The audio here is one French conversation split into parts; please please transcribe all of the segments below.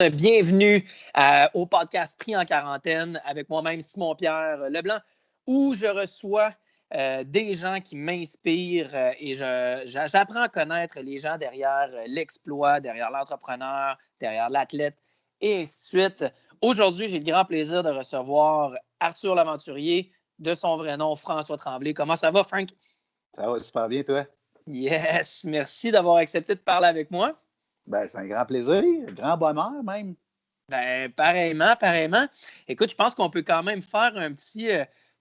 Bienvenue au podcast Pris en quarantaine avec moi-même Simon-Pierre Leblanc où je reçois des gens qui m'inspirent et j'apprends à connaître les gens derrière l'exploit, derrière l'entrepreneur, derrière l'athlète et ainsi de suite. Aujourd'hui, j'ai le grand plaisir de recevoir Arthur Laventurier, de son vrai nom François Tremblay. Comment ça va, Frank? Ça va super bien, toi? Yes, merci d'avoir accepté de parler avec moi. Ben, c'est un grand plaisir, un grand bonheur même. Ben, pareillement. Écoute, je pense qu'on peut quand même faire un petit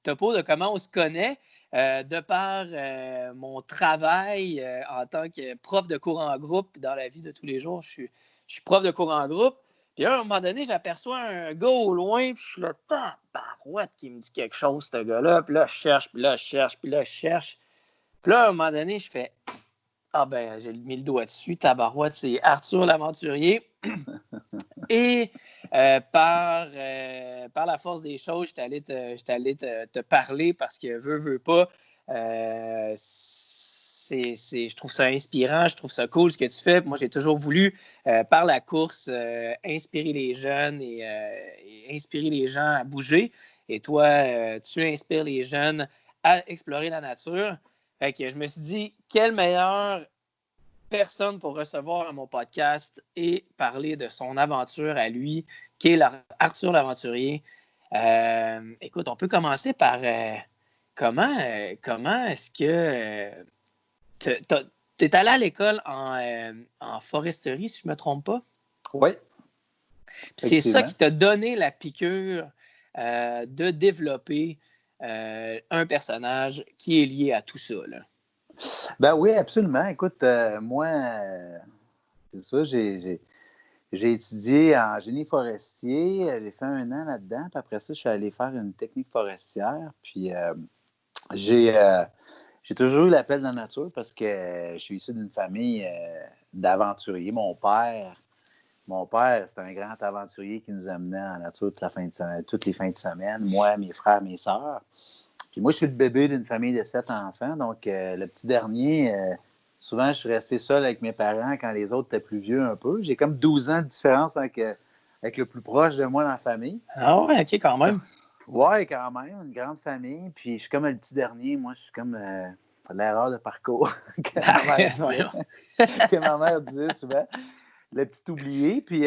topo de comment on se connaît. De par mon travail en tant que prof de cours en groupe dans la vie de tous les jours, je suis prof de cours en groupe. Puis à un moment donné, j'aperçois un gars au loin, puis je suis là, tabarouette qui me dit quelque chose, ce gars-là. Puis là, je cherche, puis là, je cherche, puis là, je cherche. Puis là, à un moment donné, je fais, j'ai mis le doigt dessus, tabarouette, c'est Arthur Laventurier. Et par la force des choses, j'étais allé te parler parce que veux pas. Je trouve ça inspirant, je trouve ça cool ce que tu fais. Moi, j'ai toujours voulu, par la course, inspirer les jeunes et inspirer les gens à bouger. Et toi, tu inspires les jeunes à explorer la nature. Fait que je me suis dit, quel meilleur personne pour recevoir à mon podcast et parler de son aventure à lui, qui est Arthur Laventurier. Écoute, on peut commencer par comment est-ce que tu es allé à l'école en foresterie, si je ne me trompe pas? Oui. C'est ça qui t'a donné la piqûre de développer un personnage qui est lié à tout ça, là. Ben oui, absolument. Écoute, moi, c'est ça, j'ai étudié en génie forestier. J'ai fait 1 an là-dedans. Puis après ça, je suis allé faire une technique forestière. Puis j'ai toujours eu l'appel de la nature parce que je suis issu d'une famille d'aventuriers. Mon père, c'était un grand aventurier qui nous amenait en nature toutes les fins de semaine, moi, mes frères, mes sœurs. Puis moi, je suis le bébé d'une famille de 7 enfants. Donc, le petit dernier, souvent, je suis resté seul avec mes parents quand les autres étaient plus vieux un peu. J'ai comme 12 ans de différence avec le plus proche de moi dans la famille. Ah ouais, OK, quand même. Ouais, quand même, une grande famille. Puis je suis comme le petit dernier. Moi, je suis comme l'erreur de parcours que ma mère disait souvent. Le petit oublié. Puis,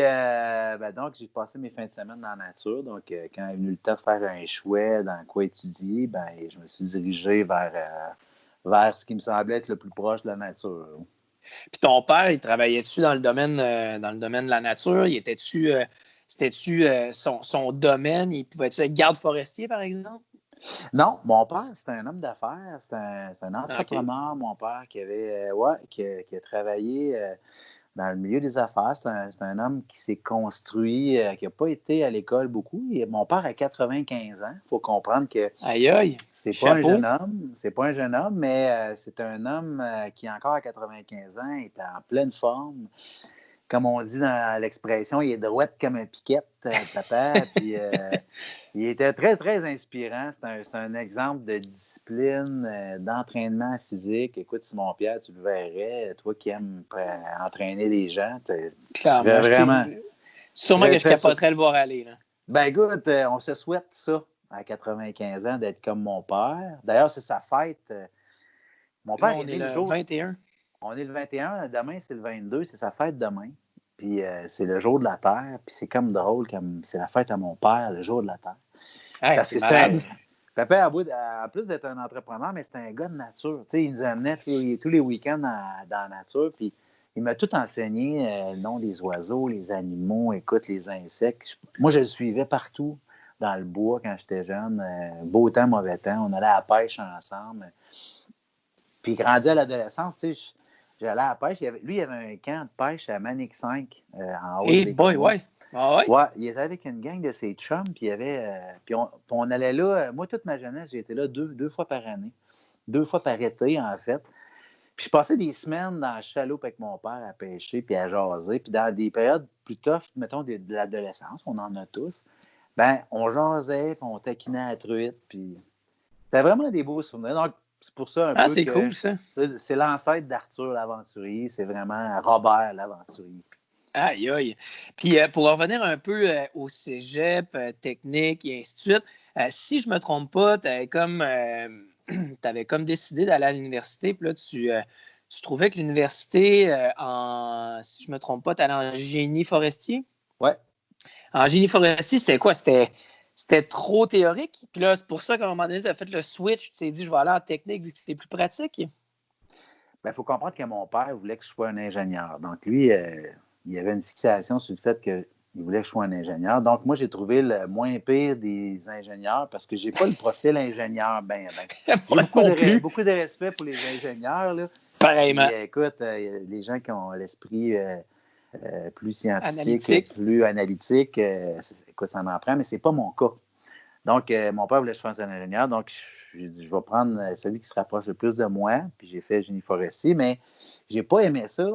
donc, j'ai passé mes fins de semaine dans la nature. Donc, quand est venu le temps de faire un choix dans quoi étudier, je me suis dirigé vers ce qui me semblait être le plus proche de la nature. Puis ton père, il travaillait-tu dans le domaine de la nature? C'était-tu son domaine? Il pouvait-tu être garde forestier, par exemple? Non, mon père, c'était un homme d'affaires. C'est un entrepreneur, okay. Mon père, qui a travaillé dans le milieu des affaires. C'est un homme qui s'est construit, qui n'a pas été à l'école beaucoup. Mon père a 95 ans. Il faut comprendre que c'est pas un jeune homme. C'est pas un jeune homme, mais c'est un homme qui, encore à 95 ans, est en pleine forme. Comme on dit dans l'expression, il est droite comme un piquette, papa. Puis il était très, très inspirant. C'est un exemple de discipline, d'entraînement physique. Écoute, Simon-Pierre, tu le verrais. Toi qui aimes entraîner les gens, tu serais vraiment... Sûrement que je capoterais le voir aller. Là. Ben écoute, on se souhaite ça à 95 ans, d'être comme mon père. D'ailleurs, c'est sa fête. Mon père est né le jour... 21. On est le 21. Demain, c'est le 22. C'est sa fête demain. Puis c'est le jour de la Terre. Puis c'est comme drôle, comme c'est la fête à mon père, le jour de la Terre. Hey, parce que malade. Papa, en plus d'être un entrepreneur, mais c'était un gars de nature. Tu sais, il nous amenait tous les week-ends dans la nature. Puis il m'a tout enseigné, le nom des oiseaux, les animaux, écoute, les insectes. Moi, je le suivais partout dans le bois quand j'étais jeune. Beau temps, mauvais temps. On allait à la pêche ensemble. Puis rendu à l'adolescence, tu sais, j'allais à la pêche. Lui, il avait un camp de pêche à Manic 5 en haut de boy, ouais. Ah ouais? Ouais, il était avec une gang de ses chums, puis il y avait. Puis on allait là. Moi, toute ma jeunesse, j'ai été là deux fois par année. 2 fois par été, en fait. Puis je passais des semaines dans le chaloupe avec mon père à pêcher puis à jaser. Puis dans des périodes plus tough, mettons de l'adolescence, on en a tous, on jasait, puis on taquinait à la truite. Puis c'était vraiment des beaux souvenirs. Donc, c'est pour ça un peu cool, ça. C'est l'ancêtre d'Arthur l'aventurier. C'est vraiment Robert l'aventurier. Aïe, aïe. Puis pour revenir un peu au cégep, technique et ainsi de suite, si je ne me trompe pas, tu avais t'avais comme décidé d'aller à l'université, puis là, tu trouvais que l'université, si je ne me trompe pas, tu allais en génie forestier? Ouais. En génie forestier, c'était quoi? C'était trop théorique. Puis là, c'est pour ça qu'à un moment donné, tu as fait le switch. Tu t'es dit, je vais aller en technique vu que c'était plus pratique. Il faut comprendre que mon père voulait que je sois un ingénieur. Donc, lui, il avait une fixation sur le fait qu'il voulait que je sois un ingénieur. Donc, moi, j'ai trouvé le moins pire des ingénieurs parce que je n'ai pas le profil ingénieur. J'ai beaucoup de respect pour les ingénieurs. Là. Pareillement. Puis, écoute, les gens qui ont l'esprit plus scientifique, Analytique. plus analytique, écoute, ça m'en prend, mais ce n'est pas mon cas. Donc, mon père voulait que je fasse un ingénieur. Donc, j'ai dit, je vais prendre celui qui se rapproche le plus de moi. Puis, j'ai fait génie forestier, mais je n'ai pas aimé ça.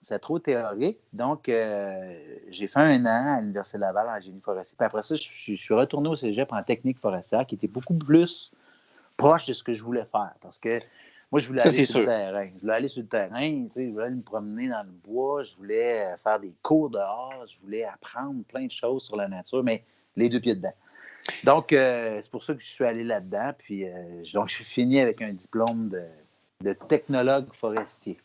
C'est trop théorique. Donc, j'ai fait 1 an à l'Université Laval en génie forestier. Puis après ça, je suis retourné au cégep en technique forestière, qui était beaucoup plus proche de ce que je voulais faire. Parce que moi, je voulais aller sur le terrain. Je voulais aller sur le terrain, je voulais aller me promener dans le bois, je voulais faire des cours dehors, je voulais apprendre plein de choses sur la nature, mais les 2 pieds dedans. Donc, c'est pour ça que je suis allé là-dedans. Puis, donc, je suis fini avec un diplôme de technologue forestier.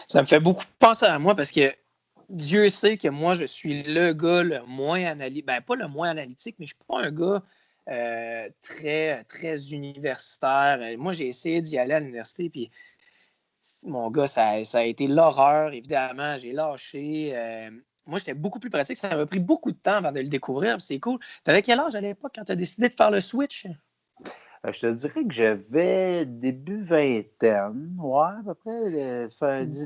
Ça me fait beaucoup penser à moi parce que Dieu sait que moi, je suis le gars le moins analytique. Ben, pas le moins analytique, mais je ne suis pas un gars très, très universitaire. Moi, j'ai essayé d'y aller à l'université, puis mon gars, ça a été l'horreur. Évidemment, j'ai lâché. Moi, j'étais beaucoup plus pratique. Ça m'a pris beaucoup de temps avant de le découvrir. C'est cool. Tu avais quel âge à l'époque quand tu as décidé de faire le switch? Je te dirais que j'avais début vingtaine, ouais, à peu près.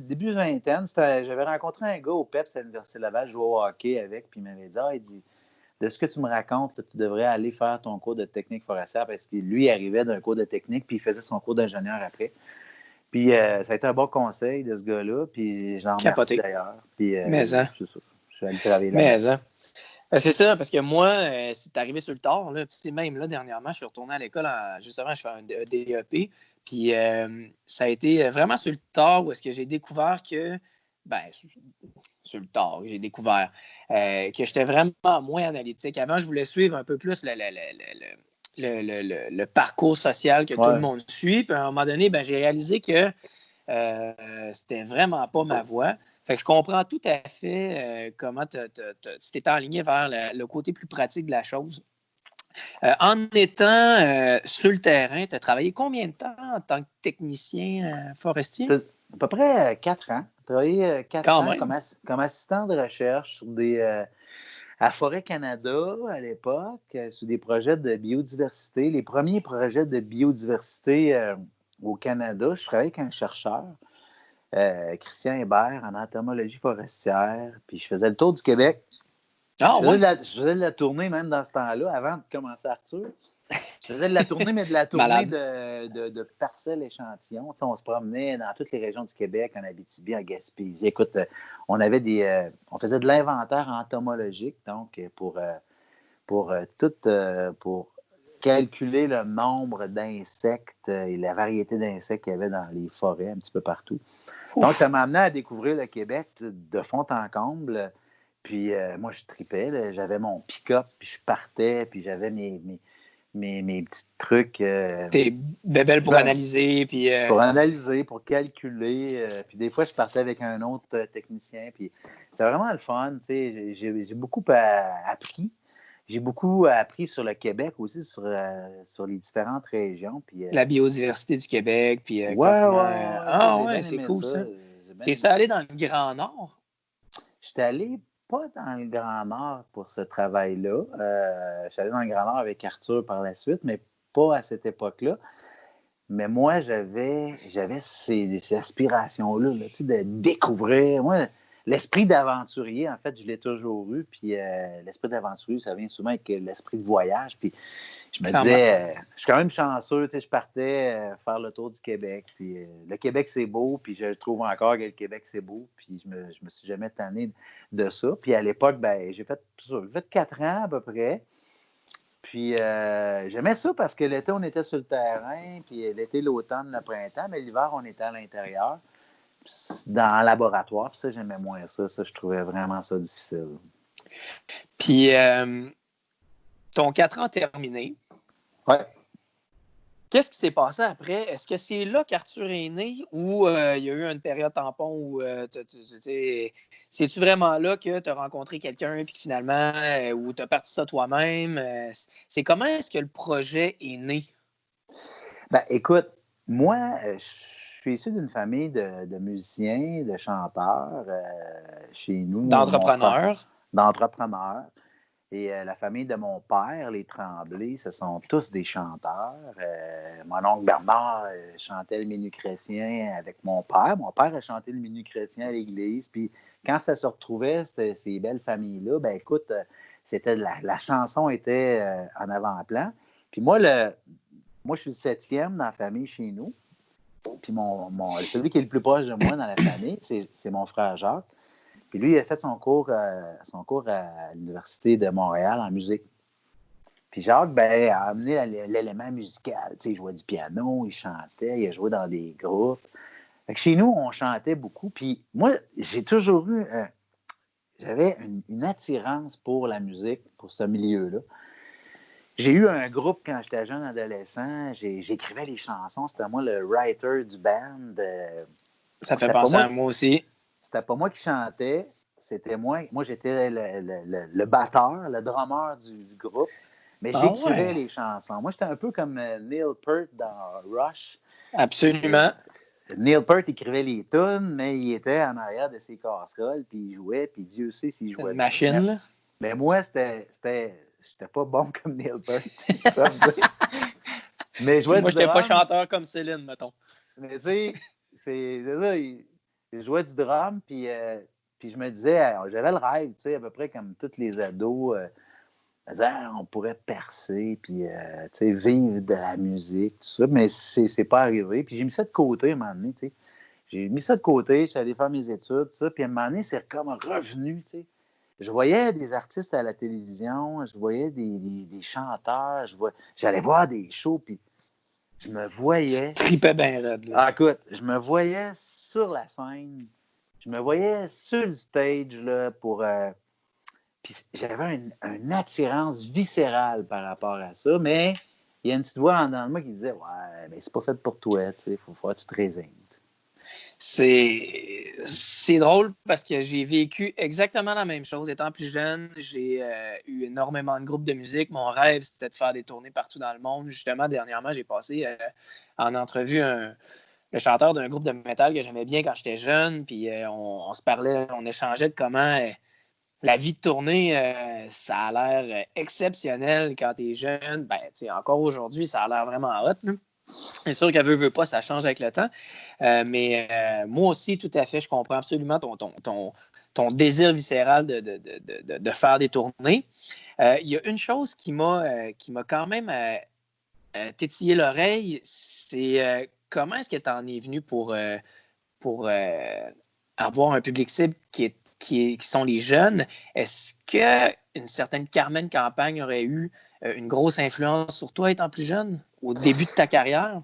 Début vingtaine, j'avais rencontré un gars au PEPS à l'Université Laval, je jouais au hockey avec, puis il m'avait dit, il dit, de ce que tu me racontes, là, tu devrais aller faire ton cours de technique forestière parce que lui, il arrivait d'un cours de technique, puis il faisait son cours d'ingénieur après. Puis ça a été un bon conseil de ce gars-là, puis je l'en remercie Capoté. d'ailleurs. Puis Mais, hein. c'est ça, je suis allé travailler là-bas. Mais, hein. C'est ça, parce que moi, c'est arrivé sur le tard. Là, même là, dernièrement, je suis retourné à l'école. Justement, je fais un DEP. Puis ça a été vraiment sur le tard où est-ce que j'ai découvert que, ben, sur le tard, j'ai découvert que j'étais vraiment moins analytique. Avant, je voulais suivre un peu plus le parcours social que tout le monde suit. Puis à un moment donné, ben, j'ai réalisé que c'était vraiment pas ma voie. Fait que je comprends tout à fait comment tu t'es enligné vers le côté plus pratique de la chose. En étant sur le terrain, tu as travaillé combien de temps en tant que technicien forestier? À peu près 4 ans. J'ai travaillé 4 Quand ans même. comme assistant de recherche à Forêt Canada à l'époque, sur des projets de biodiversité. Les premiers projets de biodiversité au Canada, je travaillais avec un chercheur, Christian Hébert, en entomologie forestière. Puis je faisais le tour du Québec. Ah, Je ouais. faisais de la tournée même dans ce temps-là, avant de commencer Arthur. Je faisais de la tournée, mais de la tournée de parcelles échantillons. On se promenait dans toutes les régions du Québec, en Abitibi, en Gaspésie. Écoute, on faisait de l'inventaire entomologique, donc pour calculer le nombre d'insectes et la variété d'insectes qu'il y avait dans les forêts un petit peu partout. Ouf. Donc, ça m'a amené à découvrir le Québec de fond en comble. Puis moi, je tripais. J'avais mon pick-up, puis je partais, puis j'avais mes petits trucs. T'es bébelle pour analyser. Puis, Pour analyser, pour calculer. Puis des fois, je partais avec un autre technicien. Puis c'est vraiment le fun. J'ai beaucoup appris. J'ai beaucoup appris sur le Québec aussi, sur les différentes régions. Puis, la biodiversité du Québec. Puis ouais, Ah, j'ai ouais, bien c'est aimé cool ça. ça. T'es-tu allé dans le Grand Nord? J'étais allé pas dans le Grand Nord pour ce travail-là. Je suis allé dans le Grand Nord avec Arthur par la suite, mais pas à cette époque-là. Mais moi, j'avais ces aspirations-là, là, de découvrir. Moi, l'esprit d'aventurier, en fait, je l'ai toujours eu. Puis l'esprit d'aventurier, ça vient souvent avec l'esprit de voyage. Puis je me disais, je suis quand même chanceux. Je partais faire le tour du Québec. Puis le Québec, c'est beau. Puis je trouve encore que le Québec, c'est beau. Puis je me suis jamais tanné de ça. Puis à l'époque, j'ai fait tout ça. J'ai fait 4 ans à peu près. Puis j'aimais ça parce que l'été, on était sur le terrain, puis l'été, l'automne, le printemps, mais l'hiver, on était à l'intérieur. dans le laboratoire. Puis ça, j'aimais moins ça. Ça, je trouvais vraiment ça difficile. Puis, ton 4 ans terminé. Ouais. Qu'est-ce qui s'est passé après? Est-ce que c'est là qu'Arthur est né ou il y a eu une période tampon où c'est-tu vraiment là que tu as rencontré quelqu'un et finalement, où tu as parti ça toi-même? C'est comment est-ce que le projet est né? Ben, écoute, moi, je suis issu d'une famille de musiciens, de chanteurs chez nous. D'entrepreneurs? D'entrepreneurs. Et la famille de mon père, les Tremblay, ce sont tous des chanteurs. Mon oncle Bernard chantait le Menu chrétien avec mon père. Mon père a chanté le Menu chrétien à l'église. Puis quand ça se retrouvait, ces belles familles-là, ben écoute, c'était la chanson était en avant-plan. Puis moi, je suis le 7e dans la famille chez nous. Puis celui qui est le plus proche de moi dans la famille, c'est mon frère Jacques. Puis lui, il a fait son cours à l'Université de Montréal en musique. Puis Jacques, ben, a amené l'élément musical. Tu sais, il jouait du piano, il chantait, il a joué dans des groupes. Fait que chez nous, on chantait beaucoup. Puis moi, j'ai toujours eu... j'avais une attirance pour la musique, pour ce milieu-là. J'ai eu un groupe quand j'étais jeune adolescent. J'écrivais les chansons. C'était moi le writer du band. Ça fait penser à moi aussi. C'était pas moi qui chantais, c'était moi. Moi, j'étais le batteur, le drummer du groupe, mais j'écrivais les chansons. Moi, j'étais un peu comme Neil Peart dans Rush. Absolument. Neil Peart écrivait les tunes, mais il était en arrière de ses casseroles, puis il jouait, puis Dieu sait s'il jouait. C'est une machine, là. Mais moi, j'étais pas bon comme Neil Peart. Mais moi, j'étais pas chanteur comme Céline, mettons. Mais tu sais, c'est ça. Je jouais du drum, puis je me disais, j'avais le rêve, tu sais, à peu près comme tous les ados, je disais, on pourrait percer, puis tu sais, vivre de la musique, tout ça, mais c'est pas arrivé. Puis j'ai mis ça de côté à un moment donné, tu sais. J'ai mis ça de côté, je suis allé faire mes études, tout ça, puis à un moment donné, c'est comme revenu, tu sais. Je voyais des artistes à la télévision, je voyais des chanteurs, j'allais voir des shows, puis je me voyais... Tu tripais bien raide, là. Ah, écoute, je me voyais sur la scène, je me voyais sur le stage, là, puis j'avais une attirance viscérale par rapport à ça, mais il y a une petite voix en dedans de moi qui disait « Ouais, mais c'est pas fait pour toi, tu sais, il faut que tu te résignes. » C'est drôle parce que j'ai vécu exactement la même chose. Étant plus jeune, j'ai eu énormément de groupes de musique. Mon rêve, c'était de faire des tournées partout dans le monde. Justement, dernièrement, j'ai passé en entrevue le chanteur d'un groupe de métal que j'aimais bien quand j'étais jeune. Puis on se parlait, on échangeait de comment la vie de tournée, ça a l'air exceptionnel quand tu es jeune. Ben, encore aujourd'hui, ça a l'air vraiment hot, là. C'est sûr qu'elle veut pas, ça change avec le temps. Mais moi aussi, tout à fait, je comprends absolument ton désir viscéral de faire des tournées. Il y a une chose qui m'a quand même tétillé l'oreille, c'est comment est-ce que tu en es venu pour avoir un public cible qui sont les jeunes? Est-ce qu'une certaine Carmen Campagne aurait eu une grosse influence sur toi étant plus jeune, au début de ta carrière?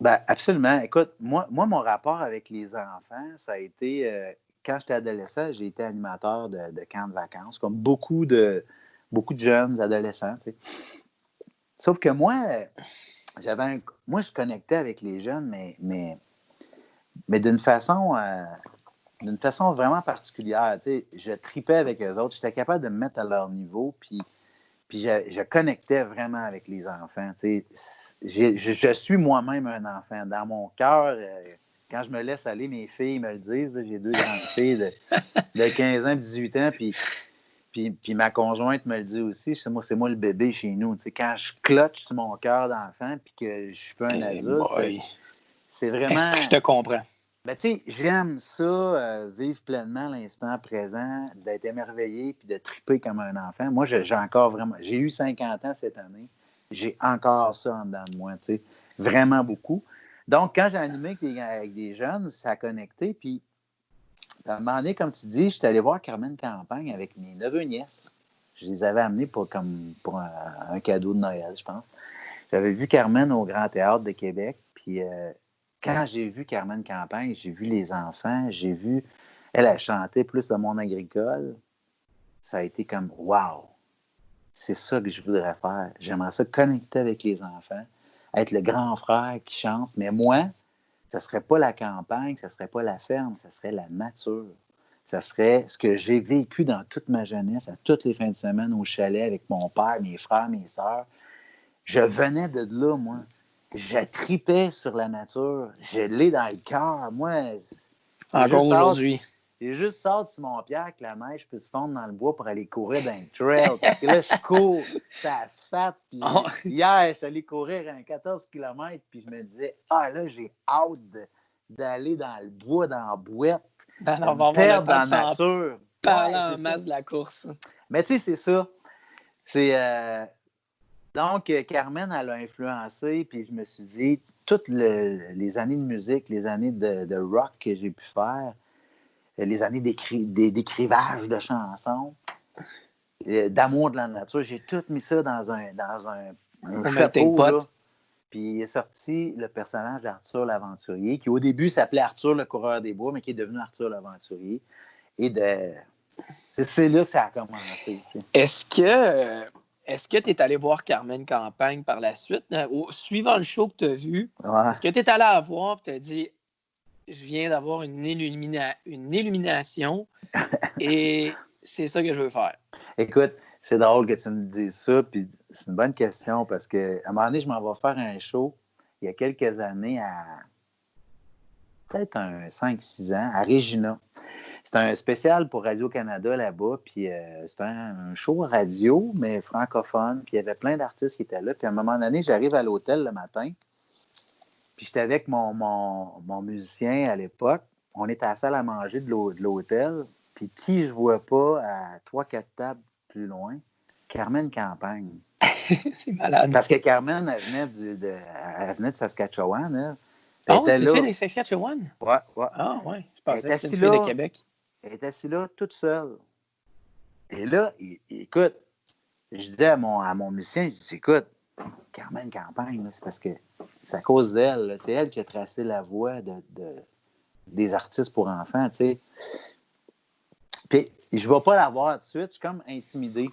Ben, absolument. Écoute, moi, mon rapport avec les enfants, ça a été, quand j'étais adolescent, j'ai été animateur de camps de vacances, comme beaucoup de jeunes adolescents, tu sais. Sauf que moi, je connectais avec les jeunes, mais d'une façon vraiment particulière. Tu sais, je tripais avec eux autres. J'étais capable de me mettre à leur niveau, puis je connectais vraiment avec les enfants. Tu sais. Je suis moi-même un enfant. Dans mon cœur, quand je me laisse aller, mes filles me le disent. J'ai 2 grandes filles de 15 ans et 18 ans, puis ma conjointe me le dit aussi. C'est moi le bébé chez nous. Tu sais, quand je clutche sur mon cœur d'enfant puis que je suis pas un adulte, c'est vraiment... Je te comprends. Ben, tu sais, j'aime ça, vivre pleinement l'instant présent, d'être émerveillé puis de triper comme un enfant. Moi, j'ai eu 50 ans cette année. J'ai encore ça en dedans de moi, tu sais, vraiment beaucoup. Donc, quand j'ai animé avec des jeunes, ça a connecté. Puis, à un moment donné, comme tu dis, j'étais allé voir Carmen Campagne avec mes neveux et nièces. Je les avais amenés pour un cadeau de Noël, je pense. J'avais vu Carmen au Grand Théâtre de Québec. Puis, quand j'ai vu Carmen Campagne, j'ai vu les enfants, j'ai vu... Elle a chanté plus le monde agricole. Ça a été comme, wow! C'est ça que je voudrais faire. J'aimerais ça connecter avec les enfants, être le grand frère qui chante. Mais moi, ça ne serait pas la campagne, ça ne serait pas la ferme, ça serait la nature. Ça serait ce que j'ai vécu dans toute ma jeunesse, à toutes les fins de semaine au chalet avec mon père, mes frères, mes sœurs. Je venais de là, moi. Je tripais sur la nature. Je l'ai dans le cœur. Moi, Encore aujourd'hui. j'ai juste sorti sur mon pierre que la neige puisse fondre dans le bois pour aller courir dans le trail. Parce que là, je cours sur l'asphalte. Puis hier, je suis allé courir un 14 km. Puis je me disais, là, j'ai hâte d'aller dans le bois, dans la boîte, de me perdre dans la nature. Parler en masse de la course. Mais tu sais, c'est ça. Donc, Carmen, elle a influencé. Puis je me suis dit, toutes les années de musique, les années de rock que j'ai pu faire, les années d'écrivage de chansons, d'amour de la nature. J'ai tout mis ça dans un chapeau. Là. Puis il est sorti le personnage d'Arthur l'Aventurier, qui au début s'appelait Arthur le Coureur des Bois, mais qui est devenu Arthur l'Aventurier. Et c'est là que ça a commencé. T'sais. Est-ce que tu es allé voir Carmen Campagne par la suite? Suivant le show que tu as vu, est-ce que tu es allé la voir et tu as dit je viens d'avoir une illumination et c'est ça que je veux faire? Écoute, c'est drôle que tu me dises ça, puis c'est une bonne question parce qu'à un moment donné, je m'en vais faire un show il y a quelques années peut-être 5-6 ans, à Regina. C'était un spécial pour Radio-Canada là-bas, puis c'était un show radio, mais francophone, puis il y avait plein d'artistes qui étaient là. Puis à un moment donné, j'arrive à l'hôtel le matin, puis j'étais avec mon musicien à l'époque. On était à la salle à manger de l'hôtel, puis qui je vois pas à 3-4 tables plus loin? Carmen Campagne. C'est malade. Parce que Carmen, elle venait de Saskatchewan. Elle. C'est fille de Saskatchewan? Ouais. Ah, ouais. Je pensais que c'était une fille de Québec. Elle est assise là, toute seule. Et là, écoute, je disais à mon musicien, je dis, écoute, Carmen Campagne, là, c'est parce que c'est à cause d'elle. Là, c'est elle qui a tracé la voie des artistes pour enfants, tu sais. Puis, je ne vais pas la voir tout de suite, je suis comme intimidé.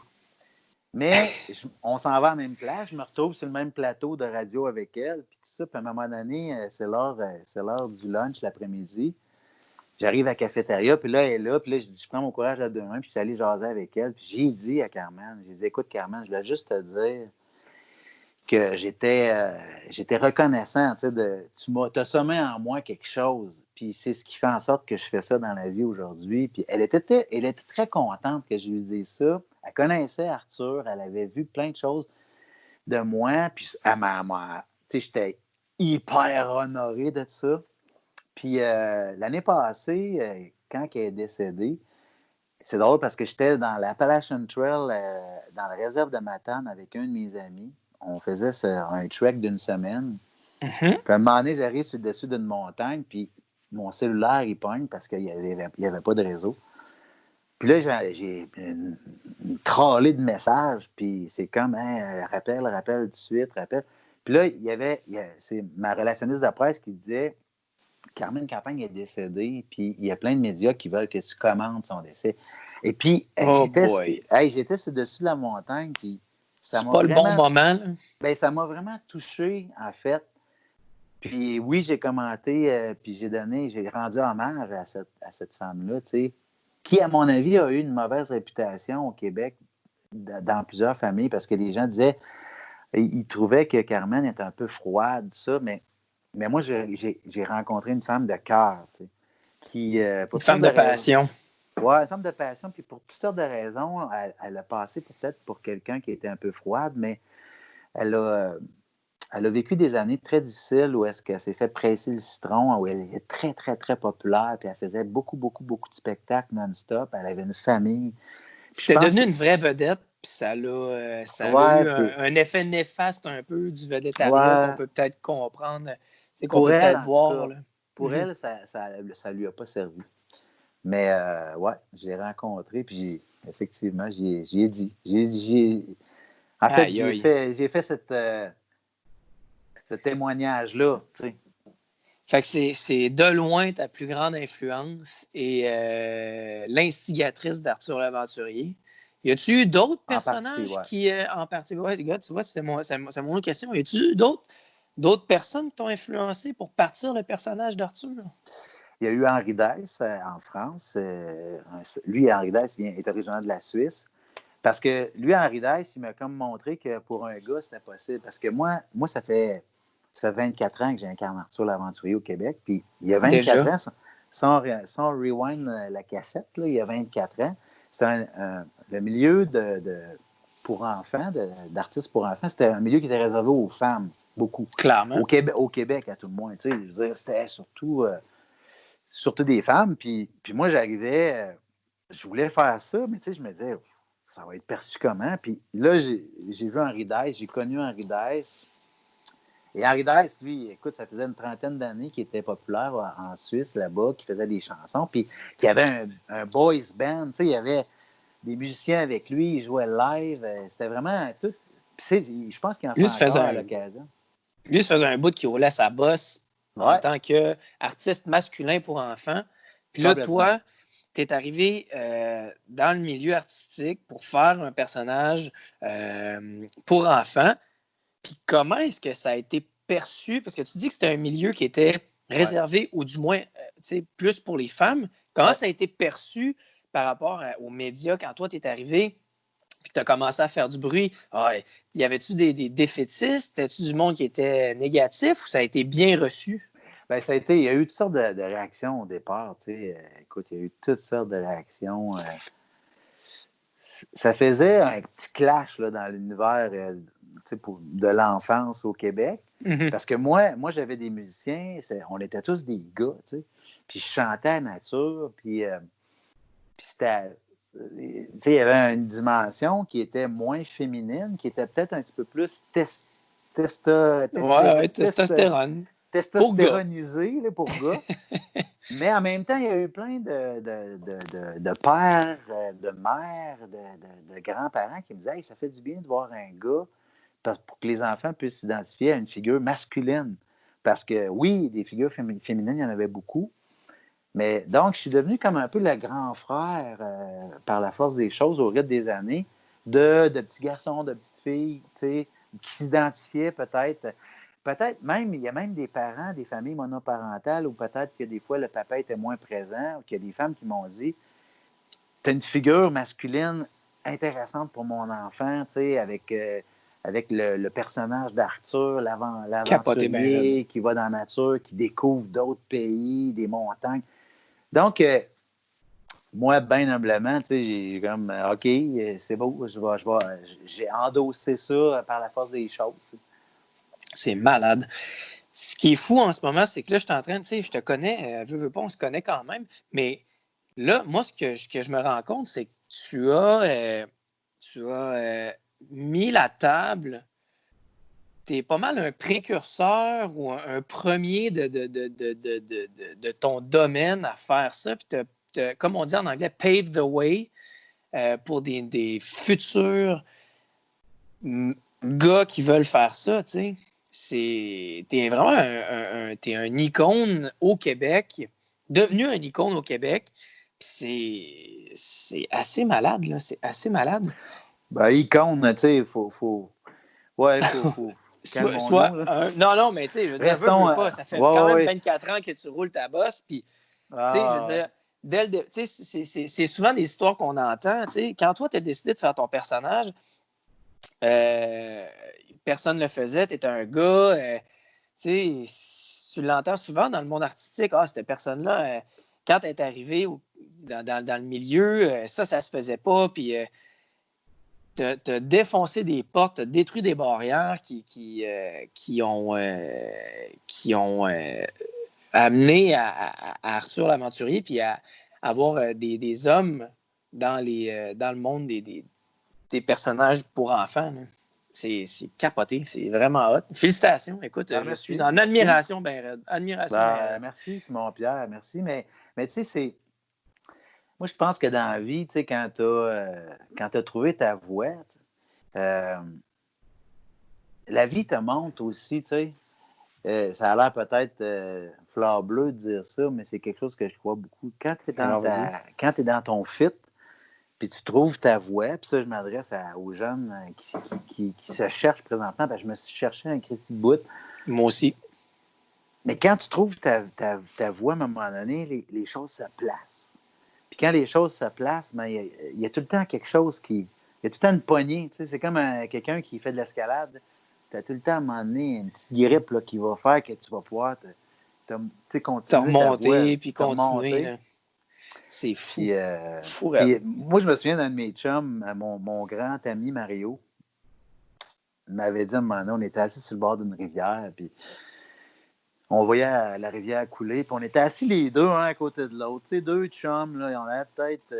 Mais on s'en va à la même place, je me retrouve sur le même plateau de radio avec elle, puis tout ça, puis à un moment donné, c'est l'heure du lunch l'après-midi. J'arrive à la cafétéria, puis là, elle est là, puis là, je prends mon courage à deux mains, puis je suis allé jaser avec elle, puis j'ai dit à Carmen, j'ai dit, écoute, Carmen, je voulais juste te dire que j'étais reconnaissant, tu sais, tu as semé en moi quelque chose, puis c'est ce qui fait en sorte que je fais ça dans la vie aujourd'hui. Puis elle était très contente que je lui dise ça. Elle connaissait Arthur, elle avait vu plein de choses de moi, puis elle m'a, tu sais, j'étais hyper honoré de ça. Puis l'année passée, quand elle est décédée, c'est drôle parce que j'étais dans l'Appalachian Trail, dans la réserve de Matane avec un de mes amis. On faisait un trek d'une semaine. Mm-hmm. Puis à un moment donné, j'arrive sur le dessus d'une montagne, puis mon cellulaire, il pogne parce qu'il n'y avait pas de réseau. Puis là, j'ai une trollée de messages, puis c'est comme, hein, rappelle tout de suite, rappelle. Puis là, c'est ma relationniste de presse qui disait, Carmen Campagne est décédée, puis il y a plein de médias qui veulent que tu commandes son décès. Et puis, j'étais sur le dessus de la montagne, puis c'est pas le bon moment. Là. Ça m'a vraiment touché, en fait. Puis oui, j'ai commenté, puis j'ai rendu hommage à cette femme-là, tu sais, qui, à mon avis, a eu une mauvaise réputation au Québec dans plusieurs familles, parce que les gens disaient, ils trouvaient que Carmen était un peu froide, ça, mais moi, j'ai rencontré une femme de cœur, tu sais, qui... une femme de passion. Oui, une femme de passion, puis pour toutes sortes de raisons, elle a passé peut-être pour quelqu'un qui était un peu froide, mais elle a vécu des années très difficiles où est-ce qu'elle s'est fait presser le citron, où elle était très, très, très populaire, puis elle faisait beaucoup, beaucoup, beaucoup de spectacles non-stop. Elle avait une famille. C'était devenu une vraie vedette, puis ça a eu un effet néfaste un peu du vedettariat qu'on peut peut-être comprendre, qu'on peut peut-être voir. Là. Pour elle, ça lui a pas servi. Mais ouais, j'ai rencontré, puis effectivement, j'y ai dit. En fait, j'ai fait ce témoignage-là. Tu sais. Fait que c'est de loin ta plus grande influence et l'instigatrice d'Arthur l'Aventurier. Y a-tu eu d'autres En partie, personnages ouais. qui, en partie, ouais, gars, tu vois, c'est mon autre question. Y a-tu eu d'autres personnes qui t'ont influencé pour partir le personnage d'Arthur? Il y a eu Henri Dess en France. Lui, Henri Dess est originaire de la Suisse. Parce que lui, Henri Dess, il m'a comme montré que pour un gars, c'était possible. Parce que moi ça fait 24 ans que j'incarne Arthur l'Aventurier au Québec. Puis il y a 24 Déjà. ans, sans rewind la cassette, là, il y a 24 ans, c'était le milieu pour enfants, d'artistes pour enfants, c'était un milieu qui était réservé aux femmes, beaucoup. Clairement. Au Québec, à tout le moins. Je veux dire, c'était surtout des femmes. Puis moi, j'arrivais, je voulais faire ça, mais je me disais, ça va être perçu comment? Puis là, j'ai vu Henri Dess, j'ai connu Henri Dess. Et Henri Dess, lui, écoute, ça faisait une trentaine d'années qu'il était populaire en Suisse, là-bas, qui faisait des chansons, puis qu'il y avait un boys band, il y avait des musiciens avec lui, il jouait live, c'était vraiment tout. Je pense qu'il en fait encore à l'occasion. Lui, il se faisait un bout qui roulait sa bosse en tant qu'artiste masculin pour enfants. Puis là, toi, tu es arrivé dans le milieu artistique pour faire un personnage pour enfants. Puis comment est-ce que ça a été perçu? Parce que tu dis que c'était un milieu qui était réservé, ou du moins plus pour les femmes. Comment ça a été perçu par rapport aux médias quand toi, tu es arrivé? Puis tu as commencé à faire du bruit. Y avait-tu des défaitistes? Était-tu du monde qui était négatif ou ça a été bien reçu? Bien, il y a eu toutes sortes de réactions au départ. Écoute, il y a eu toutes sortes de réactions. Ça faisait un petit clash là, dans l'univers de l'enfance au Québec. Mm-hmm. Parce que moi j'avais des musiciens, on était tous des gars, puis je chantais à la nature, puis c'était. Il y avait une dimension qui était moins féminine, qui était peut-être un petit peu plus testostéronisée pour gars. Mais en même temps, il y a eu plein de pères, de mères, de grands-parents qui me disaient hey, ça fait du bien de voir un gars pour que les enfants puissent s'identifier à une figure masculine. Parce que oui, des figures féminines, il y en avait beaucoup. Mais donc, je suis devenu comme un peu le grand frère, par la force des choses, au rythme des années, de petits garçons, de petites filles, qui s'identifiaient peut-être. Peut-être même, il y a même des parents, des familles monoparentales, où peut-être que des fois, le papa était moins présent, ou qu'il y a des femmes qui m'ont dit tu as une figure masculine intéressante pour mon enfant, avec le personnage d'Arthur, l'aventurier qui va dans la nature, qui découvre d'autres pays, des montagnes. Donc, moi, bien humblement, j'ai comme, OK, c'est beau, j'ai endossé ça par la force des choses. C'est malade. Ce qui est fou en ce moment, c'est que là, je suis en train, je te connais, veux pas, on se connaît quand même, mais là, moi, ce que je me rends compte, c'est que tu as mis la table. Tu es pas mal un précurseur ou un premier de ton domaine à faire ça. Puis comme on dit en anglais, pave the way pour des futurs gars qui veulent faire ça. Tu es vraiment t'es un icône au Québec, devenu un icône au Québec. Puis c'est assez malade, là. C'est assez malade. Ben, icône, tu sais, il faut. Ouais, faut. Non, mais tu sais, je veux dire, veux pas. Ça fait quand même 24 ans que tu roules ta bosse, puis, tu sais, je veux dire, c'est souvent des histoires qu'on entend, tu sais. Quand toi, tu as décidé de faire ton personnage, personne ne le faisait, tu étais un gars, tu sais, tu l'entends souvent dans le monde artistique, cette personne-là, quand elle est arrivée dans le milieu, ça se faisait pas, puis t'as défoncé des portes, t'as détruit des barrières qui ont amené à Arthur l'Aventurier puis à avoir des hommes dans le monde des personnages pour enfants. Là. C'est capoté, c'est vraiment hot. Félicitations. Écoute, je suis en admiration, merci, Simon-Pierre, merci. Mais tu sais, moi, je pense que dans la vie, tu sais, quand tu as trouvé ta voie, la vie te montre aussi, tu sais, ça a l'air peut-être fleur bleue de dire ça, mais c'est quelque chose que je crois beaucoup. Quand tu es dans ton fit, puis tu trouves ta voie, puis ça, je m'adresse aux jeunes qui se cherchent présentement, parce que je me suis cherché un Christy de bout. Moi aussi. Mais quand tu trouves ta voie, à un moment donné, les choses se placent. Puis quand les choses se placent, ben, il y a tout le temps quelque chose qui... Il y a tout le temps une poignée. Tu sais, c'est comme quelqu'un qui fait de l'escalade. Tu as tout le temps, à un moment donné, une petite grippe là, qui va faire que tu vas pouvoir continuer ta voie. Puis continuer. Là. C'est fou. Puis, moi, je me souviens d'un de mes chums, mon grand ami Mario, m'avait dit à un moment donné, on était assis sur le bord d'une rivière, puis on voyait la rivière couler, puis on était assis les deux, un à côté de l'autre. Tu sais, deux chums, là, on avait peut-être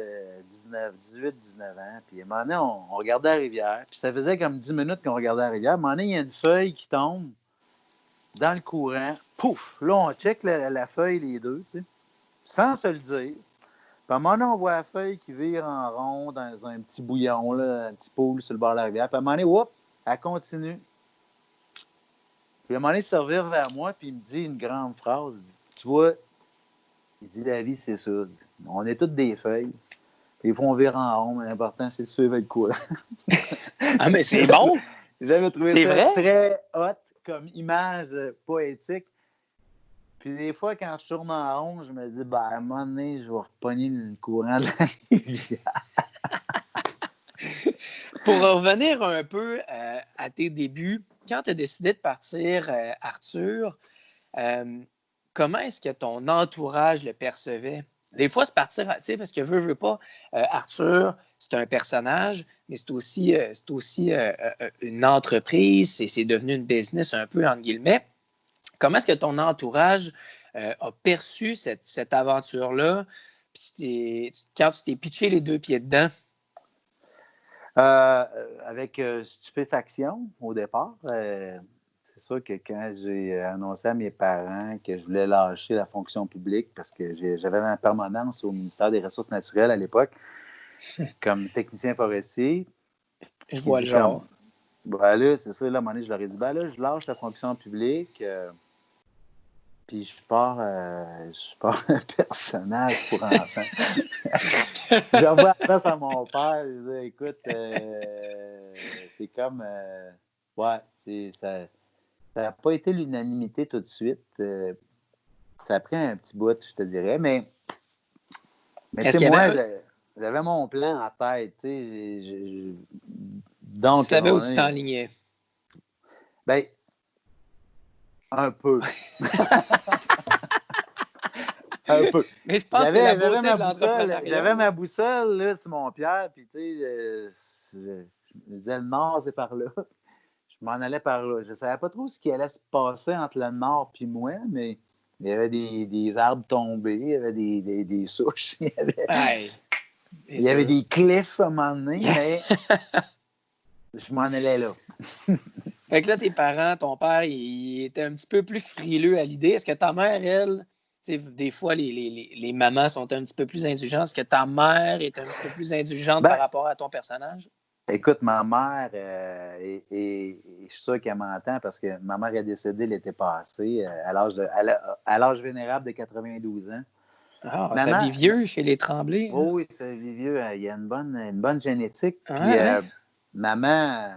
18, 19 ans. Puis à un moment donné, on regardait la rivière, puis ça faisait comme 10 minutes qu'on regardait la rivière. À un moment donné, il y a une feuille qui tombe dans le courant. Pouf! Là, on check la feuille, les deux, tu sais, sans se le dire. Puis à un moment donné, on voit la feuille qui vire en rond dans un petit bouillon, là, un petit pool sur le bord de la rivière. Puis à un moment donné, whoop, elle continue. Puis à un moment donné, il se revient vers moi, puis il me dit une grande phrase. Tu vois, il dit la vie, c'est ça. On est toutes des feuilles. Des fois, on vire en rond, mais l'important, c'est de suivre le courant. Ah, mais c'est bon! J'avais trouvé ça très hot comme image poétique. Puis des fois, quand je tourne en rond, je me dis, ben, à un moment donné, je vais repogner le courant de la rivière. Pour revenir un peu à tes débuts, quand tu as décidé de partir, Arthur, comment est-ce que ton entourage le percevait? Des fois, c'est partir, tu sais, parce que veut pas, Arthur, c'est un personnage, mais c'est aussi une entreprise, c'est devenu une business un peu, entre guillemets. Comment est-ce que ton entourage a perçu cette aventure-là quand tu t'es pitché les deux pieds dedans? Avec stupéfaction au départ. C'est sûr que quand j'ai annoncé à mes parents que je voulais lâcher la fonction publique parce que j'avais ma permanence au ministère des Ressources naturelles à l'époque comme technicien forestier. Je vois le genre. Ben là, c'est ça, là, à un moment donné, je leur ai dit, ben là, je lâche la fonction publique, puis je pars un personnage pour enfants. J'envoie la face à mon père, je dis, écoute, c'est comme, ouais, ça n'a pas été l'unanimité tout de suite. Ça a pris un petit bout, je te dirais, mais tu sais, moi, j'avais mon plan en tête, tu sais, donc... Tu savais où tu t'enlignais? Ben, un peu. Un peu. Mais je pense que c'est la beauté de l'entrepreneuriat. J'avais ma boussole, là, Simon-Pierre, puis tu sais, je me disais, le nord, c'est par là. Je m'en allais par là. Je ne savais pas trop ce qui allait se passer entre le nord et moi, mais il y avait des arbres tombés, il y avait des souches, il y avait des cliffs à un moment donné, mais je m'en allais là. Fait que là, tes parents, ton père, il était un petit peu plus frileux à l'idée. Est-ce que ta mère, elle, des fois, les mamans sont un petit peu plus indulgentes. Est-ce que ta mère est un petit peu plus indulgente par rapport à ton personnage? Écoute, ma mère, et je suis sûr qu'elle m'entend parce que ma mère est décédée l'été passé à l'âge vénérable de 92 ans. Ah, ça vit vieux chez les Tremblay. Oh, oui, ça vit vieux. Il y a une bonne génétique. Puis maman,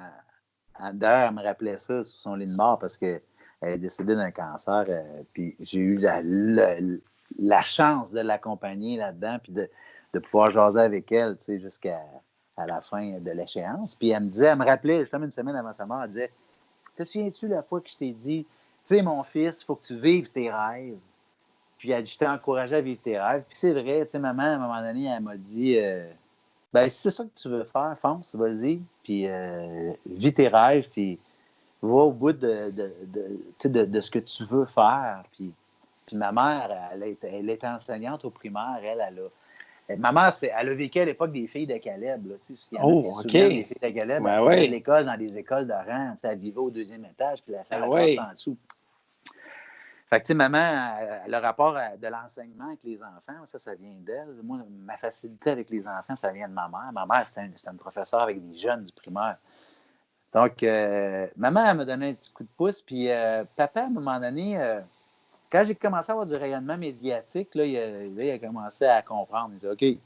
d'ailleurs, elle me rappelait ça sur son lit de mort parce qu'elle est décédée d'un cancer. Puis j'ai eu la chance de l'accompagner là-dedans puis de pouvoir jaser avec elle, tu sais, jusqu'à la fin de l'échéance. Puis elle me rappelait, justement une semaine avant sa mort, elle disait, te souviens-tu la fois que je t'ai dit, tu sais, mon fils, il faut que tu vives tes rêves. Puis elle dit, je t'ai encouragé à vivre tes rêves. Puis c'est vrai, tu sais, maman, à un moment donné, elle m'a dit, ben si c'est ça que tu veux faire, fonce, vas-y. Puis vis tes rêves, puis va au bout de ce que tu veux faire. Puis ma mère, elle est enseignante au primaire, elle a... Ma mère, elle a vécu à l'époque des filles de Caleb. Là, il y en a qui se souviennent des filles de Caleb. Elle faisait de l'école dans des écoles de rang. Elle vivait au 2e étage, puis la salle de classe était en dessous. Fait que, tu sais, maman, le rapport de l'enseignement avec les enfants, ça vient d'elle. Moi, ma facilité avec les enfants, ça vient de ma mère. Ma mère, c'était une professeure avec des jeunes du primaire. Donc, maman, elle m'a donné un petit coup de pouce, puis papa, à un moment donné, quand j'ai commencé à avoir du rayonnement médiatique, là, il a commencé à comprendre. Il dit, OK, ouais,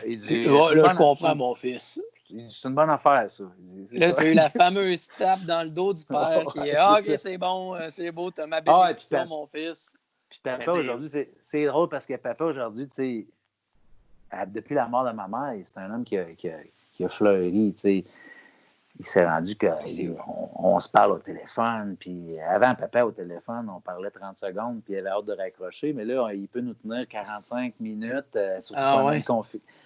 il dit, Là, je comprends, mon fils. c'est une bonne affaire, ça. Là, tu as eu la fameuse tape dans le dos du père qui est ouais, OK, c'est bon, c'est beau, tu as ma Ah, bénédiction, mon fils. Puis papa, aujourd'hui, c'est drôle parce que papa, aujourd'hui, tu sais, depuis la mort de ma mère, c'est un homme qui a fleuri, tu sais. Il s'est rendu qu'on se parle au téléphone. Puis avant, papa, au téléphone, on parlait 30 secondes, puis il avait hâte de raccrocher. Mais là, il peut nous tenir 45 minutes, surtout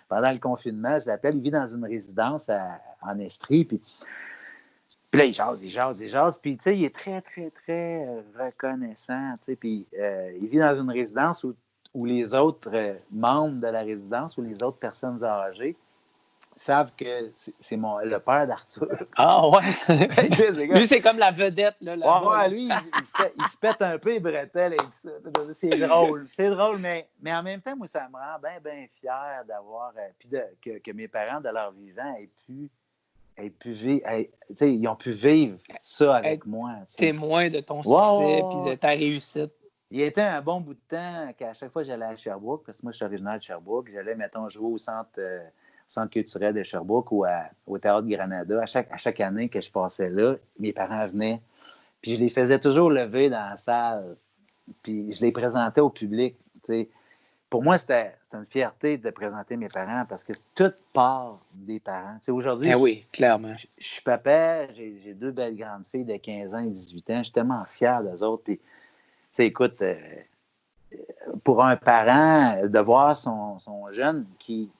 pendant le confinement. Je l'appelle, il vit dans une résidence en Estrie. Puis là, il jase. Puis, tu sais, il est très, très, très reconnaissant. Tu sais, puis il vit dans une résidence où les autres membres de la résidence ou les autres personnes âgées savent que c'est le père d'Arthur. Ah ouais? Lui, c'est comme la vedette. Là, lui, il se pète un peu les bretelles avec ça. C'est drôle. C'est drôle, mais en même temps, moi, ça me rend bien fier d'avoir... puis que mes parents, de leur vivant, aient pu vivre... ils ont pu vivre ça avec moi. Témoin de ton succès puis de ta réussite. Il était un bon bout de temps qu'à chaque fois, j'allais à Sherbrooke, parce que moi, je suis originaire de Sherbrooke. J'allais, mettons, jouer au centre culturel de Sherbrooke ou au Théâtre Granada. À chaque année que je passais là, mes parents venaient. Puis je les faisais toujours lever dans la salle. Puis je les présentais au public. T'sais. Pour moi, c'était une fierté de présenter mes parents parce que tout part des parents. T'sais, aujourd'hui, oui, clairement. Je suis papa, j'ai 2 belles grandes filles de 15 ans et 18 ans. Je suis tellement fier d'eux autres. Puis, écoute, pour un parent, de voir son jeune qui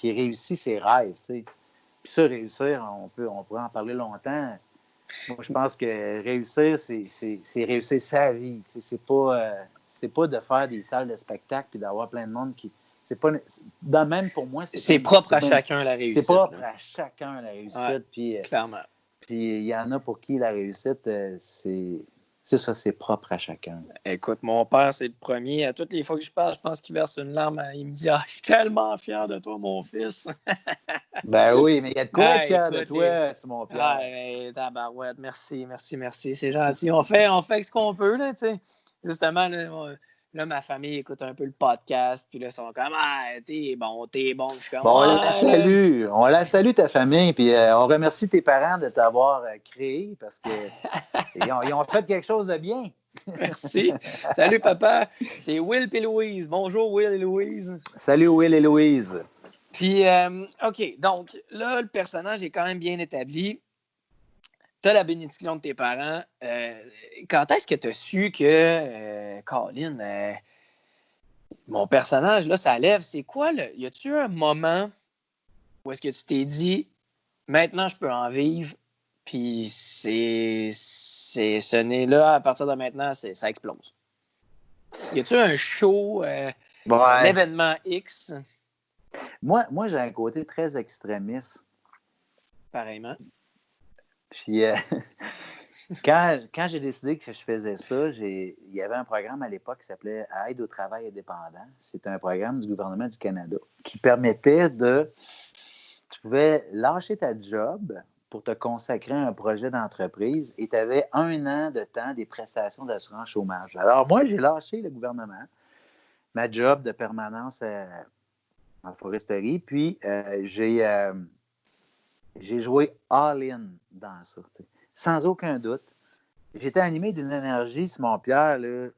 réussit ses rêves, tu sais. Puis ça, réussir, on pourrait en parler longtemps. Moi, je pense que réussir, c'est réussir sa vie. Tu sais, c'est pas de faire des salles de spectacle puis d'avoir plein de monde qui... C'est pas... Même pour moi, c'est propre à chacun, la réussite. C'est propre à chacun, la réussite. Ouais, puis, clairement. Puis il y en a pour qui la réussite, c'est ça, c'est propre à chacun. Écoute, mon père, c'est le premier. À toutes les fois que je parle, je pense qu'il verse une larme. Il me dit « je suis tellement fier de toi, mon fils. » Ben oui, mais il y a de quoi être fier de toi, Simon Pierre. Tabarouette, merci. C'est gentil. On fait ce qu'on peut, là, tu sais. Justement, là, ma famille écoute un peu le podcast, puis là, ils sont comme « t'es bon. » Je suis comme bon, on la salue, ta famille, puis on remercie tes parents de t'avoir créé, parce qu'ils ont fait quelque chose de bien. Merci. Salut, papa. C'est Will et Louise. Bonjour, Will et Louise. Salut, Will et Louise. Puis, OK, donc là, le personnage est quand même bien établi. Tu as la bénédiction de tes parents. Quand est-ce que tu as su que, Colin, mon personnage, là, ça lève? C'est quoi? Y a-tu un moment où est-ce que tu t'es dit, maintenant, je peux en vivre, puis ce n'est-là, à partir de maintenant, ça explose? Y a-tu un show, un événement X? Moi, j'ai un côté très extrémiste. Pareillement. Puis, quand j'ai décidé que je faisais ça, il y avait un programme à l'époque qui s'appelait Aide au travail indépendant. C'était un programme du gouvernement du Canada qui permettait tu pouvais lâcher ta job pour te consacrer à un projet d'entreprise et tu avais 1 an de temps des prestations d'assurance chômage. Alors, moi, j'ai lâché le gouvernement, ma job de permanence en foresterie, puis j'ai joué all-in dans ça, t'sais. Sans aucun doute. J'étais animé d'une énergie, Simon Pierre, là,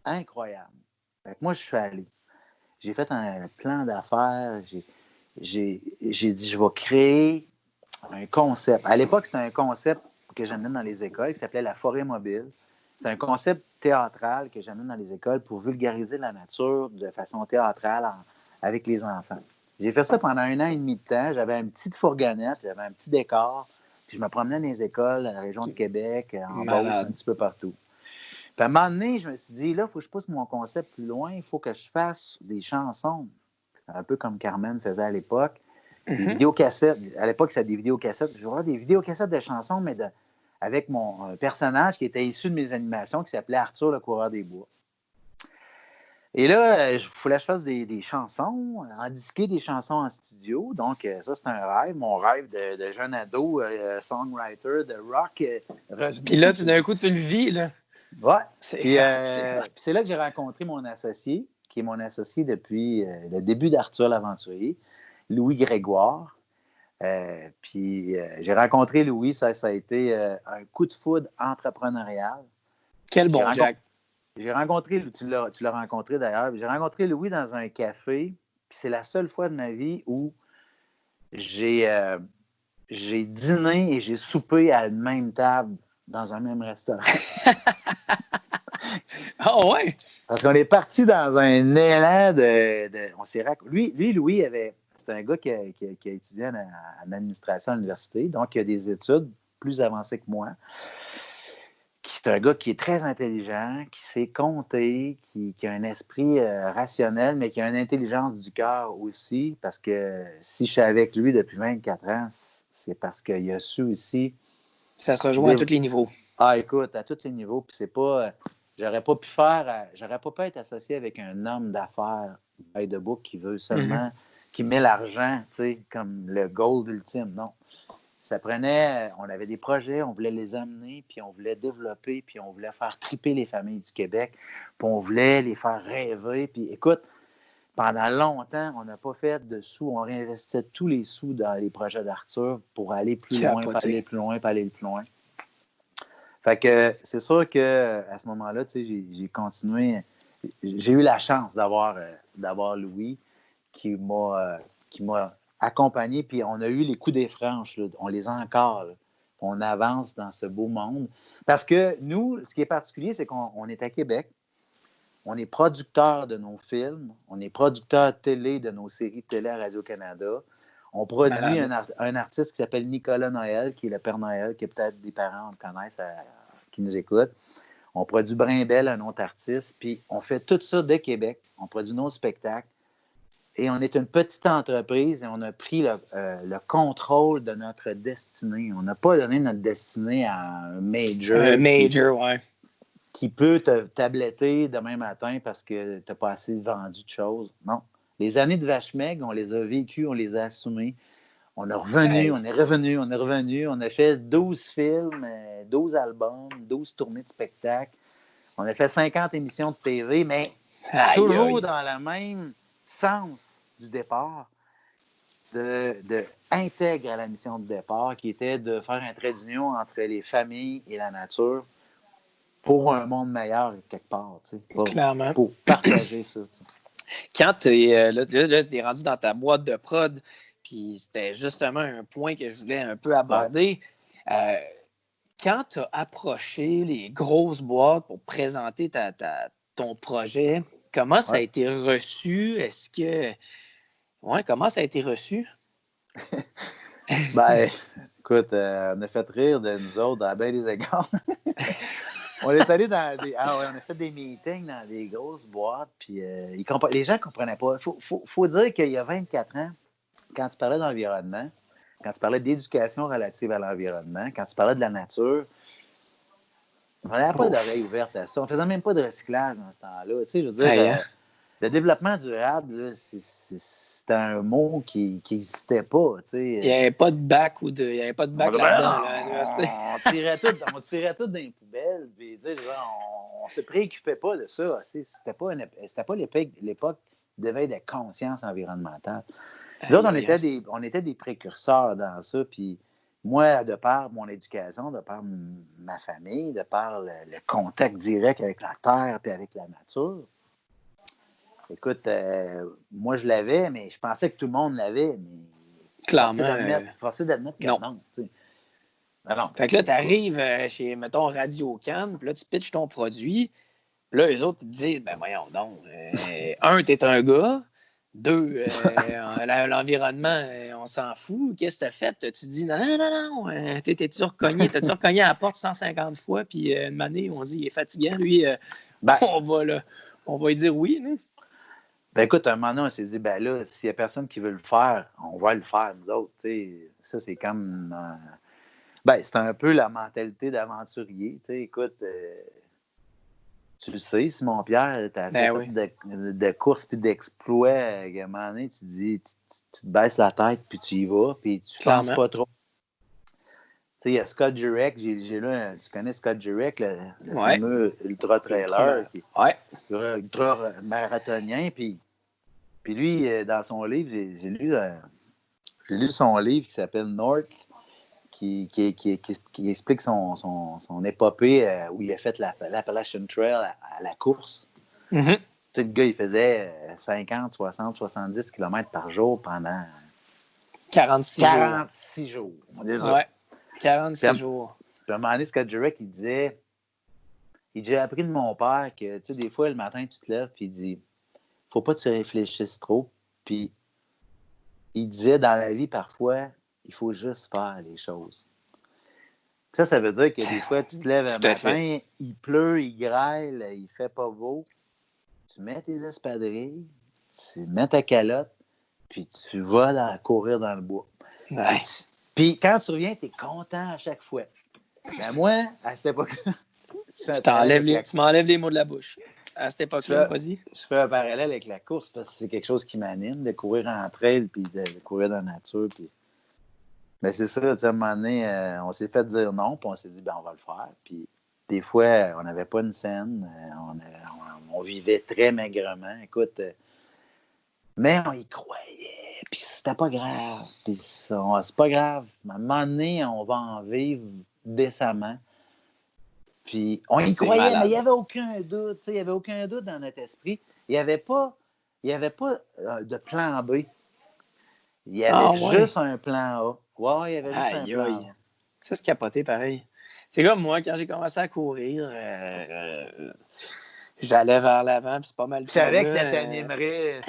incroyable. Fait que moi, je suis allé. J'ai fait un plan d'affaires. J'ai dit, je vais créer un concept. À l'époque, c'était un concept que j'amenais dans les écoles qui s'appelait la forêt mobile. C'est un concept théâtral que j'amène dans les écoles pour vulgariser la nature de façon théâtrale avec les enfants. J'ai fait ça pendant 1 an et demi de temps. J'avais une petite fourgonnette, j'avais un petit décor. Puis je me promenais dans les écoles, dans la région de Québec, en Beauce, un petit peu partout. Puis à un moment donné, je me suis dit, là, il faut que je pousse mon concept plus loin. Il faut que je fasse des chansons, un peu comme Carmen faisait à l'époque. Des vidéocassettes. À l'époque, c'était des vidéocassettes. Je vais avoir des vidéocassettes de chansons, mais avec mon personnage qui était issu de mes animations, qui s'appelait Arthur le coureur des bois. Et là, il fallait que je fasse des chansons, en disquer des chansons en studio. Donc, ça, c'est un rêve. Mon rêve de jeune ado, songwriter, de rock, Puis revenait. là, tout d'un coup, tu le vis, là. Ouais. C'est Puis, hot, c'est hot. c'est là que j'ai rencontré mon associé, qui est mon associé depuis le début d'Arthur l'Aventurier, Louis Grégoire. Puis, j'ai rencontré Louis, ça a été un coup de foudre entrepreneurial. Quel J'ai bon Jack. rencontré, tu l'as rencontré d'ailleurs, j'ai rencontré Louis dans un café, puis c'est la seule fois de ma vie où j'ai dîné et j'ai soupé à une même table dans un même restaurant. Ah ouais? Parce qu'on est parti dans un élan on s'est lui, Louis, c'était un gars qui a étudié en administration à l'université, donc il a des études plus avancées que moi. C'est un gars qui est très intelligent, qui sait compter, qui a un esprit rationnel, mais qui a une intelligence du cœur aussi, parce que si je suis avec lui depuis 24 ans, c'est parce qu'il a su aussi. Ça se rejoint à tous les niveaux. Ah, écoute, à tous les niveaux, puis c'est pas. J'aurais pas pu être associé avec un homme d'affaires by the book qui veut seulement, qui met l'argent, tu sais, comme le goal ultime. Non. Ça prenait, on avait des projets, on voulait les amener, puis on voulait développer, puis on voulait faire triper les familles du Québec, puis on voulait les faire rêver. Puis écoute, pendant longtemps, on n'a pas fait de sous, on réinvestissait tous les sous dans les projets d'Arthur pour aller plus loin, puis aller plus loin, puis aller plus loin. Fait que c'est sûr qu'à ce moment-là, tu sais, j'ai continué. J'ai eu la chance d'avoir Louis qui m'a accompagné, puis on a eu les coups des franches, là. On les a encore, là. On avance dans ce beau monde. Parce que nous, ce qui est particulier, c'est qu'on est à Québec, on est producteur de nos films, on est producteur télé de nos séries télé à Radio-Canada. On produit un artiste qui s'appelle Nicolas Noël, qui est le Père Noël, que peut-être des parents connaissent, qui nous écoutent. On produit Brimbel, un autre artiste, puis on fait tout ça de Québec. On produit nos spectacles. Et on est une petite entreprise et on a pris le contrôle de notre destinée. On n'a pas donné notre destinée à un major. Un major, ouais. Qui peut te tabletter demain matin parce que tu n'as pas assez vendu de choses. Non. Les années de vache maigre, on les a vécues, on les a assumées. On est revenu, on est revenu. On a fait 12 films, 12 albums, 12 tournées de spectacles. On a fait 50 émissions de TV, mais toujours dans le même sens du départ, de intègre à la mission de départ, qui était de faire un trait d'union entre les familles et la nature pour un monde meilleur quelque part, tu sais, clairement. Pour partager ça. Tu sais. Quand tu es rendu dans ta boîte de prod, puis c'était justement un point que je voulais un peu aborder. Ouais. Quand tu as approché les grosses boîtes pour présenter ton projet, comment ça a été reçu? Est-ce que. Ouais, comment ça a été reçu? Ben, écoute, on a fait rire de nous autres à bien des égards. On est allé dans des. Ah ouais, on a fait des meetings dans des grosses boîtes, puis les gens ne comprenaient pas. Il faut dire qu'il y a 24 ans, quand tu parlais d'environnement, quand tu parlais d'éducation relative à l'environnement, quand tu parlais de la nature, on n'avait pas d'oreille ouverte à ça. On ne faisait même pas de recyclage dans ce temps-là. Tu sais, je veux dire, le développement durable, là, c'était un mot qui n'existait pas. Tu sais. Il n'y avait pas de bac il y avait pas de bac là-dedans, là, à l'université. On tirait tout dans les poubelles. Puis, tu sais, on ne se préoccupait pas de ça. C'était pas l'époque d'éveil de conscience environnementale. Nous autres, on était des précurseurs dans ça. Puis moi, de par mon éducation, de par ma famille, de par le contact direct avec la terre et avec la nature, écoute, moi, je l'avais, mais je pensais que tout le monde l'avait. Mais clairement. Forcé d'admettre que non. Non. Fait que là, tu arrives chez, mettons, Radio-Can, puis là, tu pitches ton produit. Puis là, eux autres, ils te disent, ben voyons donc, un, t'es un gars. Deux, l'environnement, on s'en fout. Qu'est-ce que t'as fait? Tu dis, non. T'es-tu recogné à la porte 150 fois, puis une année, on dit, il est fatigant, lui. On va lui dire oui, non? Ben écoute, un moment donné, on s'est dit, ben là, s'il n'y a personne qui veut le faire, on va le faire, nous autres. T'sais. Ça, c'est comme. Ben, c'est un peu la mentalité d'aventurier. Écoute, Tu le sais, Simon-Pierre, tu as assez Ben fait oui, de courses puis d'exploits. À un moment donné, tu te dis, tu te baisses la tête puis tu y vas, puis tu penses clairement. pas trop. Tu sais, il y a Scott Jurek, tu connais Scott Jurek, le Ouais. fameux ultra-trailer, Ouais. ultra-marathonien, puis lui, dans son livre, j'ai lu son livre qui s'appelle North, qui explique son épopée où il a fait l'Appalachian Trail à la course. Mm-hmm. Tu sais, le gars, il faisait 50, 60, 70 km par jour pendant 46 jours. 46 jours. Déjà. Ouais. Puis 46 jours. à un moment donné, Scott Jurek, il dit, j'ai appris de mon père que, tu sais, des fois, le matin, tu te lèves, puis il dit, faut pas que tu réfléchisses trop. Puis il disait, dans la vie, parfois, il faut juste faire les choses. Ça veut dire que des fois, tu te lèves un Tout à fait. matin, il pleut, il grêle, il fait pas beau. Tu mets tes espadrilles, tu mets ta calotte, puis tu vas courir dans le bois. Ouais. Puis quand tu reviens, tu es content à chaque fois. Ben moi, à cette époque-là, Tu m'enlèves les mots de la bouche. À cette époque-là, vas-y. Je fais un parallèle avec la course parce que c'est quelque chose qui m'anime, de courir en trail puis de courir dans la nature. Puis... Mais c'est ça, à un moment donné, on s'est fait dire non, puis on s'est dit, ben on va le faire. Puis des fois, on n'avait pas une scène, on vivait très maigrement. Écoute, mais on y croyait, puis c'était pas grave. Puis c'est pas grave. À un moment donné, on va en vivre décemment. Puis on y croyait, malade. mais il n'y avait aucun doute. Il n'y avait aucun doute dans notre esprit. Il n'y avait pas, de plan B. Il y avait juste un plan A. Ouais, il y avait juste un plan A. Ça, c'est capoté, pareil. C'est comme moi, quand j'ai commencé à courir, j'allais vers l'avant, puis c'est pas mal Je tout. savais que ça t'animerait.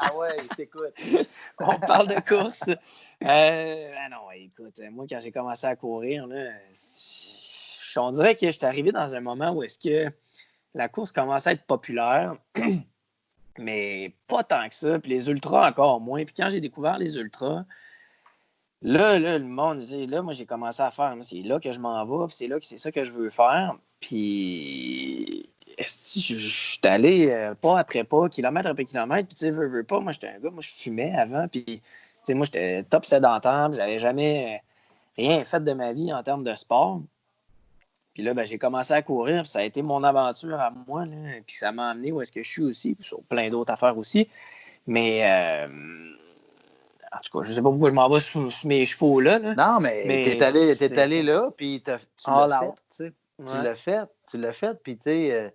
Ah ouais, t'écoutes. On parle de course. Non, écoute, moi, quand j'ai commencé à courir, là, on dirait que j'étais arrivé dans un moment où est-ce que la course commençait à être populaire, mais pas tant que ça, puis les ultras encore moins. Puis quand j'ai découvert les ultras, là, le monde dit, là, moi, j'ai commencé à faire, c'est là que je m'en vais, puis c'est ça que je veux faire. Puis, je suis allé pas après pas, kilomètre après kilomètre, puis tu sais, veux pas, moi, j'étais un gars, moi, je fumais avant, puis, tu sais, moi, j'étais top sédentaire, j'avais jamais rien fait de ma vie en termes de sport. Puis là, ben, j'ai commencé à courir, puis ça a été mon aventure à moi, là, puis ça m'a amené où est-ce que je suis aussi, puis sur plein d'autres affaires aussi. Mais, en tout cas, je sais pas pourquoi je m'en vais sur mes chevaux là. Non, mais t'es allé là, puis tu l'as fait. Tu sais. Ouais. Tu l'as fait, puis tu sais,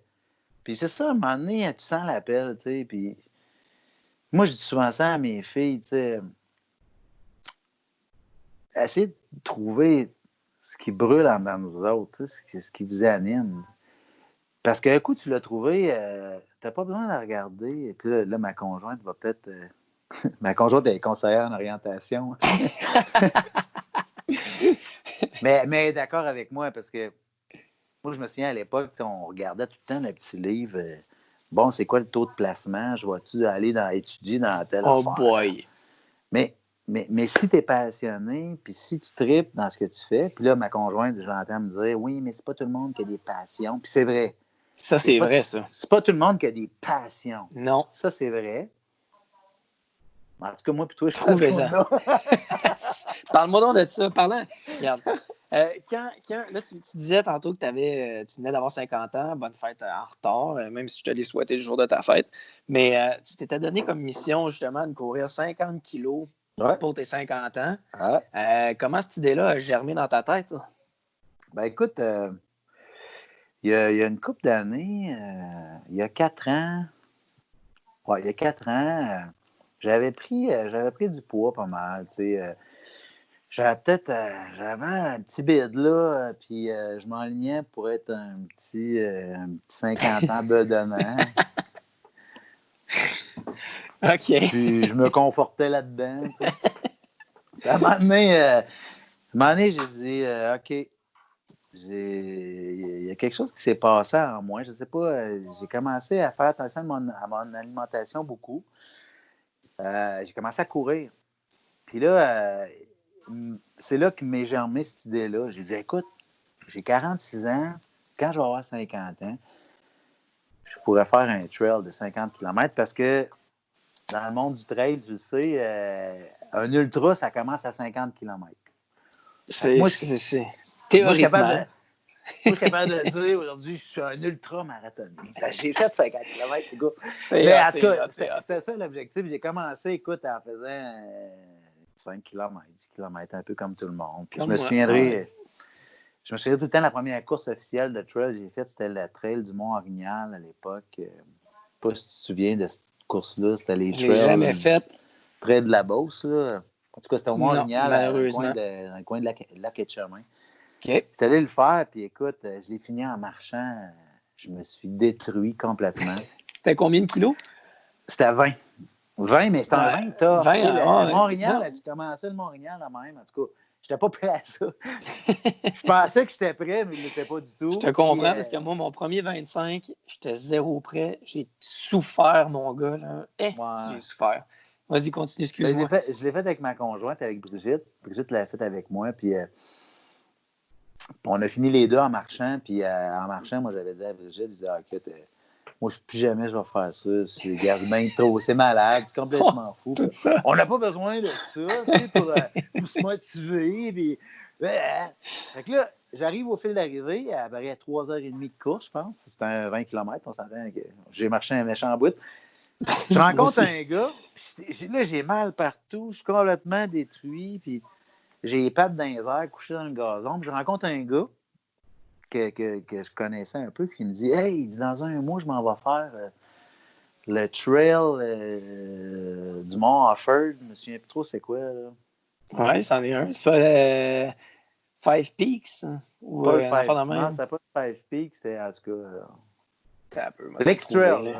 puis c'est ça, à un moment donné, tu sens l'appel, tu sais, puis moi, je dis souvent ça à mes filles, tu sais, essayez de trouver ce qui brûle en dedans de vous autres, tu sais, ce qui vous anime. Parce qu'un coup, tu l'as trouvé, t'as pas besoin de la regarder. Et puis là, ma conjointe va peut-être... ma conjointe est conseillère en orientation. mais d'accord avec moi, parce que moi, je me souviens à l'époque, on regardait tout le temps le petit livre. Bon, c'est quoi le taux de placement? Je vois-tu aller étudier dans telle Oh affaire? boy. Mais si tu es passionné, puis si tu tripes dans ce que tu fais, puis là, ma conjointe, je l'entends me dire, oui, mais c'est pas tout le monde qui a des passions. Puis c'est vrai. Ça, c'est vrai, ça. C'est pas tout le monde qui a des passions. Non. Ça, c'est vrai. En tout cas, moi, puis toi, je Trouvez-en. Parle-moi donc de ça. Parlant. Regarde. Là, tu disais tantôt que tu venais d'avoir 50 ans, bonne fête en retard, même si je te l'ai souhaité le jour de ta fête. Mais tu t'étais donné comme mission, justement, de courir 50 kilos pour tes 50 ans. Comment cette idée-là a germé dans ta tête? Ça? Ben écoute, il y a une couple d'années, il y a 4 ans, j'avais pris du poids pas mal, tu sais. J'avais un petit bide là, puis je m'enlignais pour être un petit 50 ans bedonnant. OK. Puis je me confortais là-dedans, tu sais. À un moment donné, j'ai dit, OK, il y a quelque chose qui s'est passé en moi. Je ne sais pas, j'ai commencé à faire attention à mon alimentation beaucoup. J'ai commencé à courir. Puis là, c'est là que m'est germé cette idée-là. J'ai dit, écoute, j'ai 46 ans, quand je vais avoir 50 ans, je pourrais faire un trail de 50 km parce que dans le monde du trail, tu le sais, un ultra, ça commence à 50 km. C'est théoriquement. Moi, je suis capable de dire aujourd'hui, je suis un ultra-marathonien. J'ai fait 50 km, les gars. Mais en tout cas, c'était ça l'objectif. J'ai commencé, écoute, en faisant 5 km, 10 km, un peu comme tout le monde. Puis je me souviendrai tout le temps, la première course officielle de trail que j'ai faite, c'était le trail du Mont-Orignal à l'époque. Je ne sais pas si tu te souviens de cette course-là. C'était les trails. Je l'ai jamais fait. Trail de la Beauce, là. En tout cas, c'était au Mont-Orignal, dans le coin de Lac Etchemin. Okay. J'étais allé le faire, puis écoute, je l'ai fini en marchant. Je me suis détruit complètement. C'était combien de kilos? C'était 20. 20, mais c'était un 20 tough. 20, le Mont-Orignal, tu commençais le Mont-Orignal la même. En tout cas, je n'étais pas prêt à ça. Je pensais que j'étais prêt, mais je ne l'étais pas du tout. Je te comprends, parce que moi, mon premier 25, j'étais zéro prêt. J'ai souffert, mon gars. Là. J'ai souffert. Vas-y, continue, excuse-moi. Je l'ai fait avec ma conjointe, avec Brigitte. Brigitte l'a fait avec moi, puis on a fini les deux en marchant. Puis en marchant, moi, j'avais dit à Brigitte, je disais, écoute, moi, plus jamais je vais faire ça. C'est bien trop, c'est malade, c'est complètement fou. On n'a pas besoin de ça, pour se motiver. Puis, fait que là, j'arrive au fil d'arrivée, à 3h30 de course, je pense. C'était un 20 km, on s'entend que j'ai marché un méchant bout. Je rencontre un gars, puis là, j'ai mal partout, je suis complètement détruit, puis j'ai les pattes dans les airs, couché dans le gazon. Puis je rencontre un gars que je connaissais un peu, qui me dit « Hey, dans un mois, je m'en vais faire le trail du Mont Offord. » Je me souviens plus trop c'est quoi, là. Oui, c'en est un. C'est pas le Five Peaks? Ou pas le Five, non, c'était pas le Five Peaks, c'était en tout cas... L'X-Trail.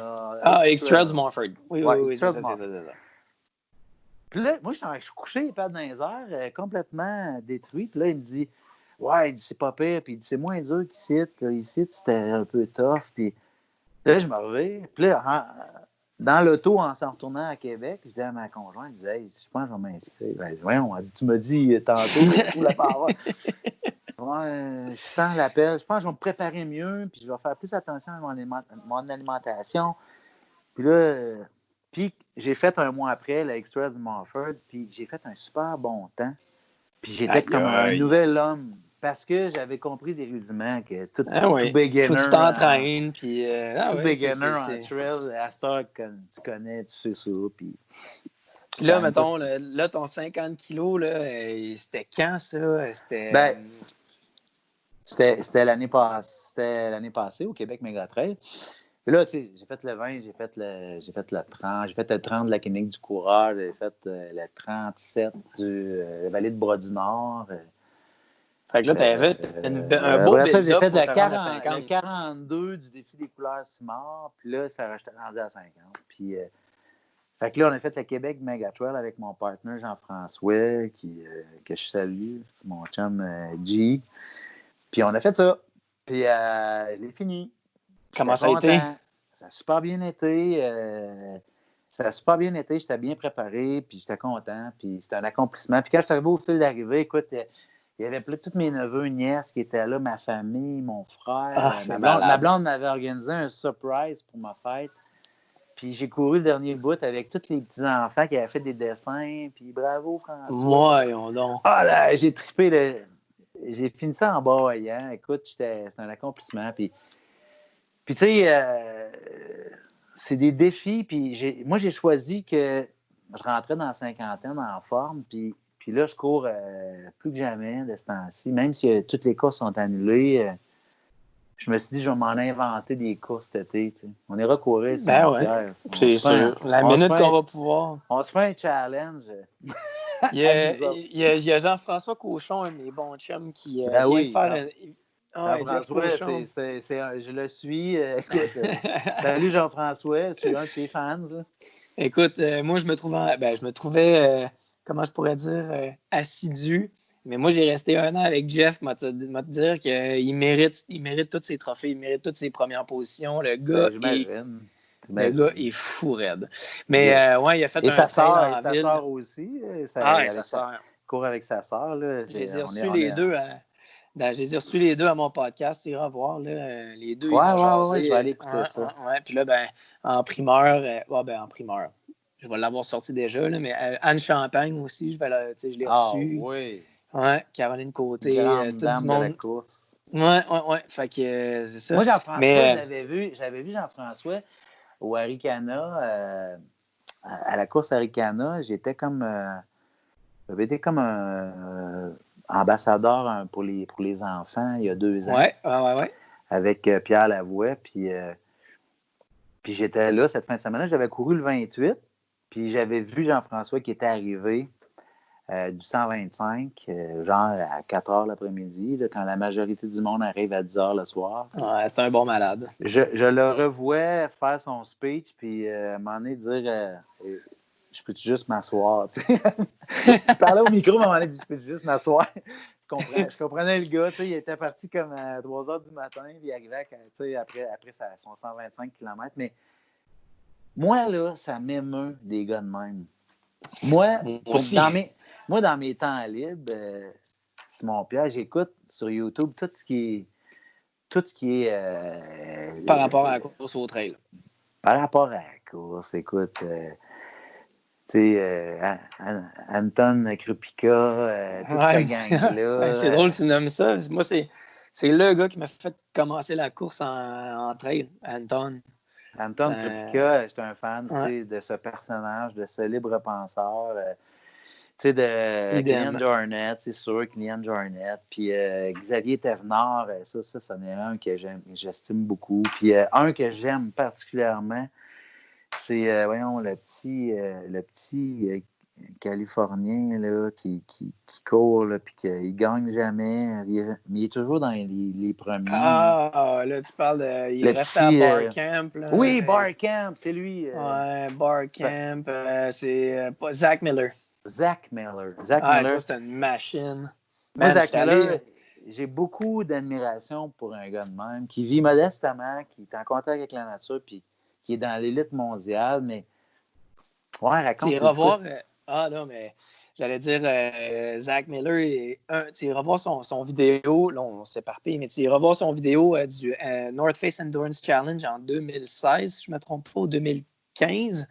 X-Trail du Mont Offord. Oui, c'est ça. Puis là, moi, je suis couché, les pattes dans les airs, complètement détruit. Puis là, il me dit « Ouais, il dit, c'est pas pire. » Puis il dit « C'est moins dur qu'ici. Ici, c'était un peu tough. » Puis là, je me reviens. Puis là, dans l'auto, en s'en retournant à Québec, je dis à ma conjointe, je dis « Hey, je pense que je vais m'inscrire. » Ben, voyons, elle dit « Tu m'as dit tantôt, où la parole. » Ouais, je sens l'appel. Je pense que je vais me préparer mieux. Puis je vais faire plus attention à mon alimentation. Puis là... Puis j'ai fait un mois après l'X-Trail du Mont Offord, puis j'ai fait un super bon temps. Puis j'étais comme un nouvel homme, parce que j'avais compris des rudiments que tout beginner... Faut que tu t'entraînes, puis... tout beginner en trail, à Star, tu connais, tu sais ça, puis... Là, mettons, là, ton 50 kilos, là, c'était quand, ça? C'était l'année passée au Québec Méga Trail. Puis là, tu sais, j'ai fait le 20, j'ai fait le 30, j'ai fait le 30 de la clinique du coureur, j'ai fait le 37 de la vallée de Bras-du-Nord. Fait que là, tu avais un beau build-up ça, j'ai fait le 42 du défi des couleurs Simard, puis là, ça j'étais rendu à 50. Puis, fait que là, on a fait le Québec Mega Trail avec mon partenaire Jean-François, que je salue, c'est mon chum G. Puis on a fait ça. Puis je l'ai fini. Comment ça a été? Ça a super bien été. J'étais bien préparé, puis j'étais content, puis c'était un accomplissement. Puis quand je suis arrivé au fil d'arrivée, écoute, il y avait tous mes neveux, nièces qui étaient là, ma famille, mon frère. Ma blonde m'avait organisé un surprise pour ma fête. Puis j'ai couru le dernier bout avec tous les petits-enfants qui avaient fait des dessins. Puis bravo, François. Voyons donc. Ah là, j'ai trippé. J'ai fini ça en bâillant. Écoute, c'était un accomplissement. Puis tu sais, c'est des défis. Puis moi, j'ai choisi que je rentrais dans la cinquantaine en forme. Puis là, je cours plus que jamais de ce temps-ci. Même si toutes les courses sont annulées, je me suis dit, je vais m'en inventer des courses cet été. Tu sais. On ira courir. C'est sûr. La minute qu'on va pouvoir. On se fait un challenge. Il y a Jean-François Cochon, un de mes bons chums, qui vient faire... Jean-François, je le suis. Écoute, salut Jean-François, je suis un de tes fans. Là. Écoute, moi, je me trouvais, comment je pourrais dire, assidu. Mais moi, j'ai resté un an avec Jeff, m'a te dire qu'il mérite tous ses trophées, il mérite toutes ses premières positions. Le gars, le gars est fou raide. Mais il a fait un trail en ville. Sa sœur aussi. Sa sœur. Court avec sa sœur. Je les ai reçus les deux j'ai reçu les deux à mon podcast. Tu iras voir. Là, les deux, ils Ouais, m'ont ouais, jasé. je vais aller écouter ça. Ouais. Puis là, en primeur, en primeur, je vais l'avoir sorti déjà. Là, mais Anne Champagne aussi, je l'ai Ah reçu. oui, Ouais, Caroline Côté, grande tout du dame de la monde. course. Ouais. Fait que c'est ça. Moi, Jean-François, Mais, j'avais vu Jean-François au Arikana, à la course Arikana. J'avais été comme un ambassadeur pour les enfants il y a 2 ans. Ouais. Avec Pierre Lavoie. Puis j'étais là cette fin de semaine. J'avais couru le 28. Puis j'avais vu Jean-François qui était arrivé du 125, genre à 4 heures l'après-midi, là, quand la majorité du monde arrive à 10 heures le soir. Ouais, c'est un bon malade. Je le revois faire son speech, puis à un moment donné dire je peux-tu juste m'asseoir? Je parlais au micro, à un moment donné, je peux-tu juste m'asseoir? Je comprenais le gars, il était parti comme à 3 heures du matin, puis il arrivait après son 125 km. Mais moi, là, ça m'émeut des gars de même. Moi, dans mes temps libres, Simon-Pierre, j'écoute sur YouTube tout ce qui est Par rapport à la course au trail. Par rapport à la course, écoute, Anton Krupika, toute cette gang-là. C'est drôle que tu nommes ça. Moi, c'est le gars qui m'a fait commencer la course en trail, Anton. Anton Krupika, j'étais un fan de ce personnage, de ce libre penseur. De Kylian Jornet, c'est sûr, Kylian Jornet. Puis Xavier Thévenard, ça en est un que j'estime beaucoup. Puis un que j'aime particulièrement, c'est, le petit Californien là, qui court, puis qu'il ne gagne jamais. Il est toujours dans les premiers. Ah, là, tu parles de... Il reste à Barcamp. Oui, Barcamp, c'est lui. Ouais, Barcamp. C'est pas Zach Miller. Zach Miller. Ça, c'est une machine. Moi, Zach Miller, j'ai beaucoup d'admiration pour un gars de même qui vit modestement, qui est en contact avec la nature, puis qui est dans l'élite mondiale, mais... Ouais, raconte. Tu revoir... non, mais j'allais dire Zach Miller, tu revoir son vidéo, là, on s'éparpille, mais tu revoir son vidéo du North Face Endurance Challenge en 2016, si je ne me trompe pas, ou 2015.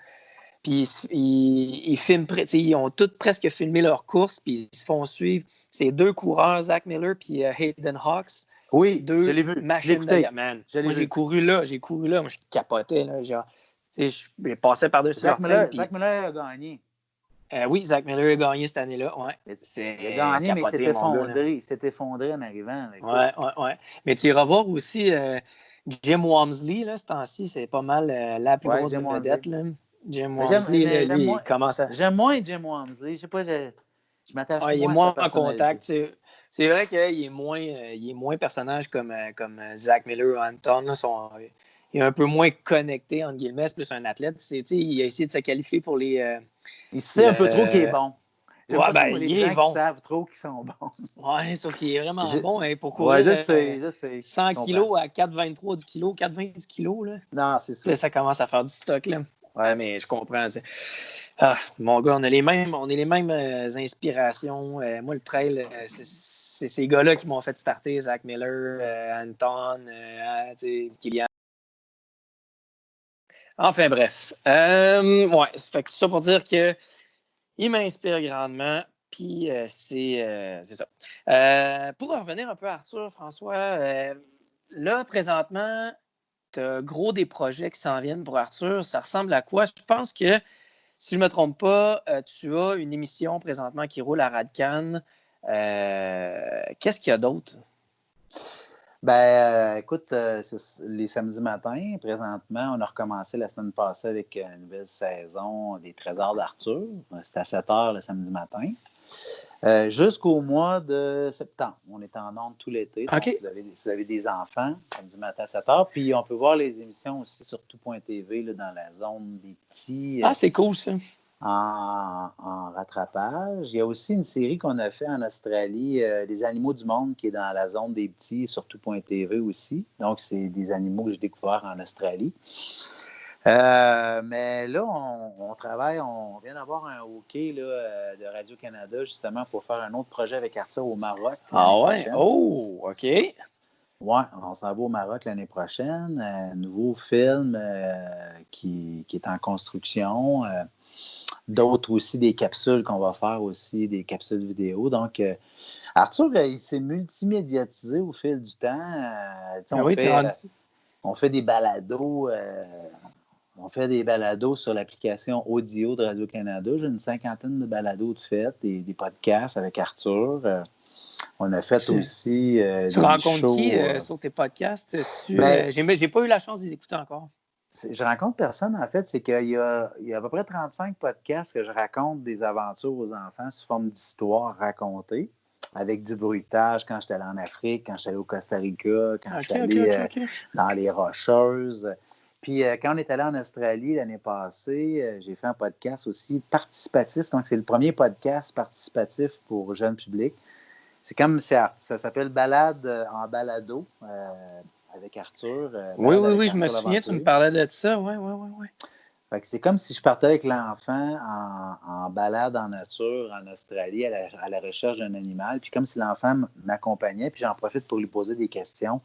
Puis ils filment, ils ont tous presque filmé leur course, puis ils se font suivre. C'est 2 coureurs, Zach Miller puis Hayden Hawks. Oui, 2 je l'ai vu. machines de man. Moi, j'ai couru là. Moi, je capotais. Là, je passais par-dessus Zach Miller a gagné. Oui, Zach Miller a gagné cette année-là. Ouais. Il a gagné, mais il s'est effondré en arrivant. Ouais. Mais tu iras voir aussi Jim Walmsley, là, ce temps-ci, c'est pas mal la plus grosse vedette. Là. Jim Walmsley, lui, il commence à... J'aime moins Jim Walmsley. Je sais pas, je m'attache moins il est moins à sa en contact. C'est vrai qu'il est moins personnage comme Zach Miller ou Anton. Là, il est un peu moins connecté, entre guillemets. C'est plus un athlète. Il a essayé de se qualifier pour les... il sait un peu trop qu'il est bon. Il est bon. Qui savent trop qu'ils sont bons. Oui, sauf qu'il est vraiment bon pour courir je sais, 100 kilos à 4,23 du kilo, 4,20 du kilo. Là. Non, c'est ça. Ça commence à faire du stock. Là. Ouais, mais je comprends. Mon gars, on a les mêmes inspirations. Moi, le trail, c'est ces gars-là qui m'ont fait starter. Zach Miller, Anton, Kylian. Enfin, bref. Fait que ça pour dire que il m'inspire grandement. Puis c'est ça. Pour en revenir un peu à Arthur, François, là, présentement, tu as gros des projets qui s'en viennent pour Arthur. Ça ressemble à quoi? Je pense que, si je ne me trompe pas, tu as une émission présentement qui roule à Radcan. Qu'est-ce qu'il y a d'autre? Écoute, les samedis matins, présentement, on a recommencé la semaine passée avec une nouvelle saison des Trésors d'Arthur. C'est à 7 heures le samedi matin. Jusqu'au mois de septembre. On est en ondes tout l'été. Okay. Donc, vous avez des enfants, samedi matin à 7 heures. Puis, on peut voir les émissions aussi sur tout.tv là, dans la zone des petits. C'est cool, ça. En rattrapage. Il y a aussi une série qu'on a fait en Australie, Les Animaux du Monde, qui est dans la zone des petits, sur tout.tv aussi. Donc, c'est des animaux que j'ai découverts en Australie. Mais là, on travaille, on vient d'avoir un OK là, de Radio-Canada justement pour faire un autre projet avec Arthur au Maroc l'année prochaine. Oh, OK. Oui, on s'en va au Maroc l'année prochaine. Un nouveau film qui est en construction. D'autres aussi, des capsules qu'on va faire aussi, des capsules vidéo. Donc, Arthur, il s'est multimédiatisé au fil du temps. Oui, On fait des balados. On fait des balados sur l'application audio de Radio-Canada. J'ai une 50aine de balados de fait, des podcasts avec Arthur. On a fait aussi tu des rencontres shows. qui sur tes podcasts? Ben, j'ai pas eu la chance de les écouter encore. Je rencontre personne, en fait. C'est qu'il y a à peu près 35 podcasts que je raconte des aventures aux enfants sous forme d'histoires racontées, avec du bruitage quand j'étais allé en Afrique, quand j'étais allé au Costa Rica, quand j'étais allé dans les Rocheuses. Puis quand on est allé en Australie l'année passée, j'ai fait un podcast aussi participatif. Donc, c'est le premier podcast participatif pour jeune public. C'est comme ça s'appelle Balade en balado avec Arthur. Oui, je me souviens, tu me parlais de ça. Oui. Fait que c'est comme si je partais avec l'enfant en balade en nature en Australie à la recherche d'un animal. Puis comme si l'enfant m'accompagnait, puis j'en profite pour lui poser des questions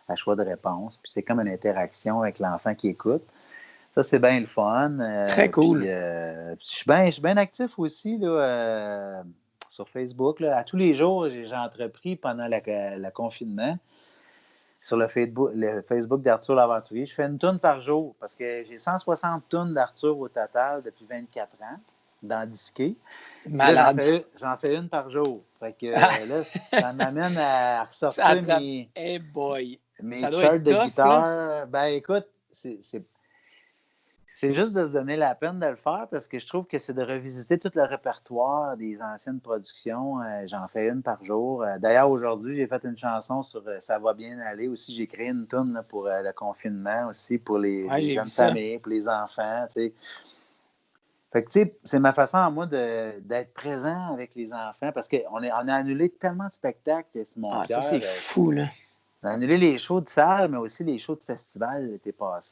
à choix de réponse. Puis c'est comme une interaction avec l'enfant qui écoute. Ça, c'est bien le fun. Très cool. Puis, je suis bien actif aussi là, sur Facebook. Là. À tous les jours, j'ai entrepris pendant le confinement sur le Facebook d'Arthur l'Aventurier. Je fais une toune par jour parce que j'ai 160 tounes d'Arthur au total depuis 24 ans dans Disquet. Malade. Là, j'en fais une par jour. Fait que là, ça m'amène à ressortir mes charts de guitare. Là. Ben écoute, c'est juste de se donner la peine de le faire parce que je trouve que c'est de revisiter tout le répertoire des anciennes productions. J'en fais une par jour. D'ailleurs, aujourd'hui, j'ai fait une chanson sur Ça va bien aller aussi. J'ai créé une toune pour le confinement aussi, pour les jeunes familles, pour les enfants. T'sais. Fait que, tu sais, c'est ma façon à moi d'être présent avec les enfants parce qu'on a annulé tellement de spectacles, Simon-Pierre. Ça, c'est fou, là. On a annulé les shows de salle, mais aussi les shows de festival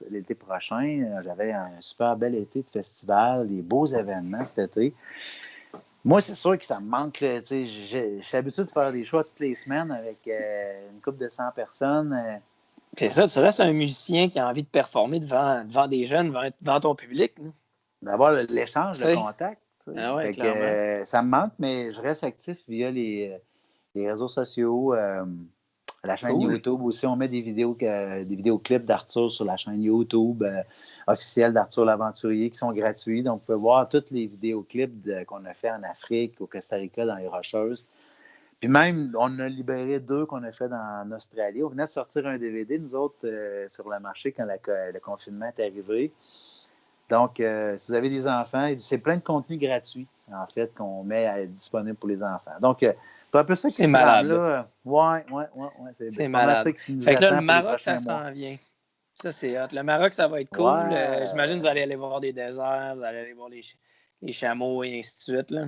l'été prochain. J'avais un super bel été de festival, des beaux événements cet été. Moi, c'est sûr que ça me manque. Je suis habitué de faire des shows toutes les semaines avec une couple de 100 personnes. C'est ça, tu restes un musicien qui a envie de performer devant des jeunes, devant ton public. D'avoir l'échange, le contact. Ah ouais, clairement. Ça me manque, mais je reste actif via les réseaux sociaux. La chaîne YouTube aussi, on met des vidéoclips d'Arthur sur la chaîne YouTube officielle d'Arthur l'Aventurier qui sont gratuits. Donc, vous pouvez voir tous les vidéoclips qu'on a fait en Afrique, au Costa Rica, dans les Rocheuses. Puis même, on a libéré 2 qu'on a fait en Australie. On venait de sortir un DVD, nous autres, sur le marché quand le confinement est arrivé. Donc, si vous avez des enfants, c'est plein de contenu gratuit, en fait, qu'on met disponible pour les enfants. Donc, c'est un peu ça qui se trame, là. Ouais. C'est malade. Ça qui nous fait que là, le Maroc, ça s'en vient. Ça, c'est hot. Le Maroc, ça va être cool. Ouais. J'imagine que vous allez aller voir des déserts, vous allez aller voir les chameaux et ainsi de suite. Là.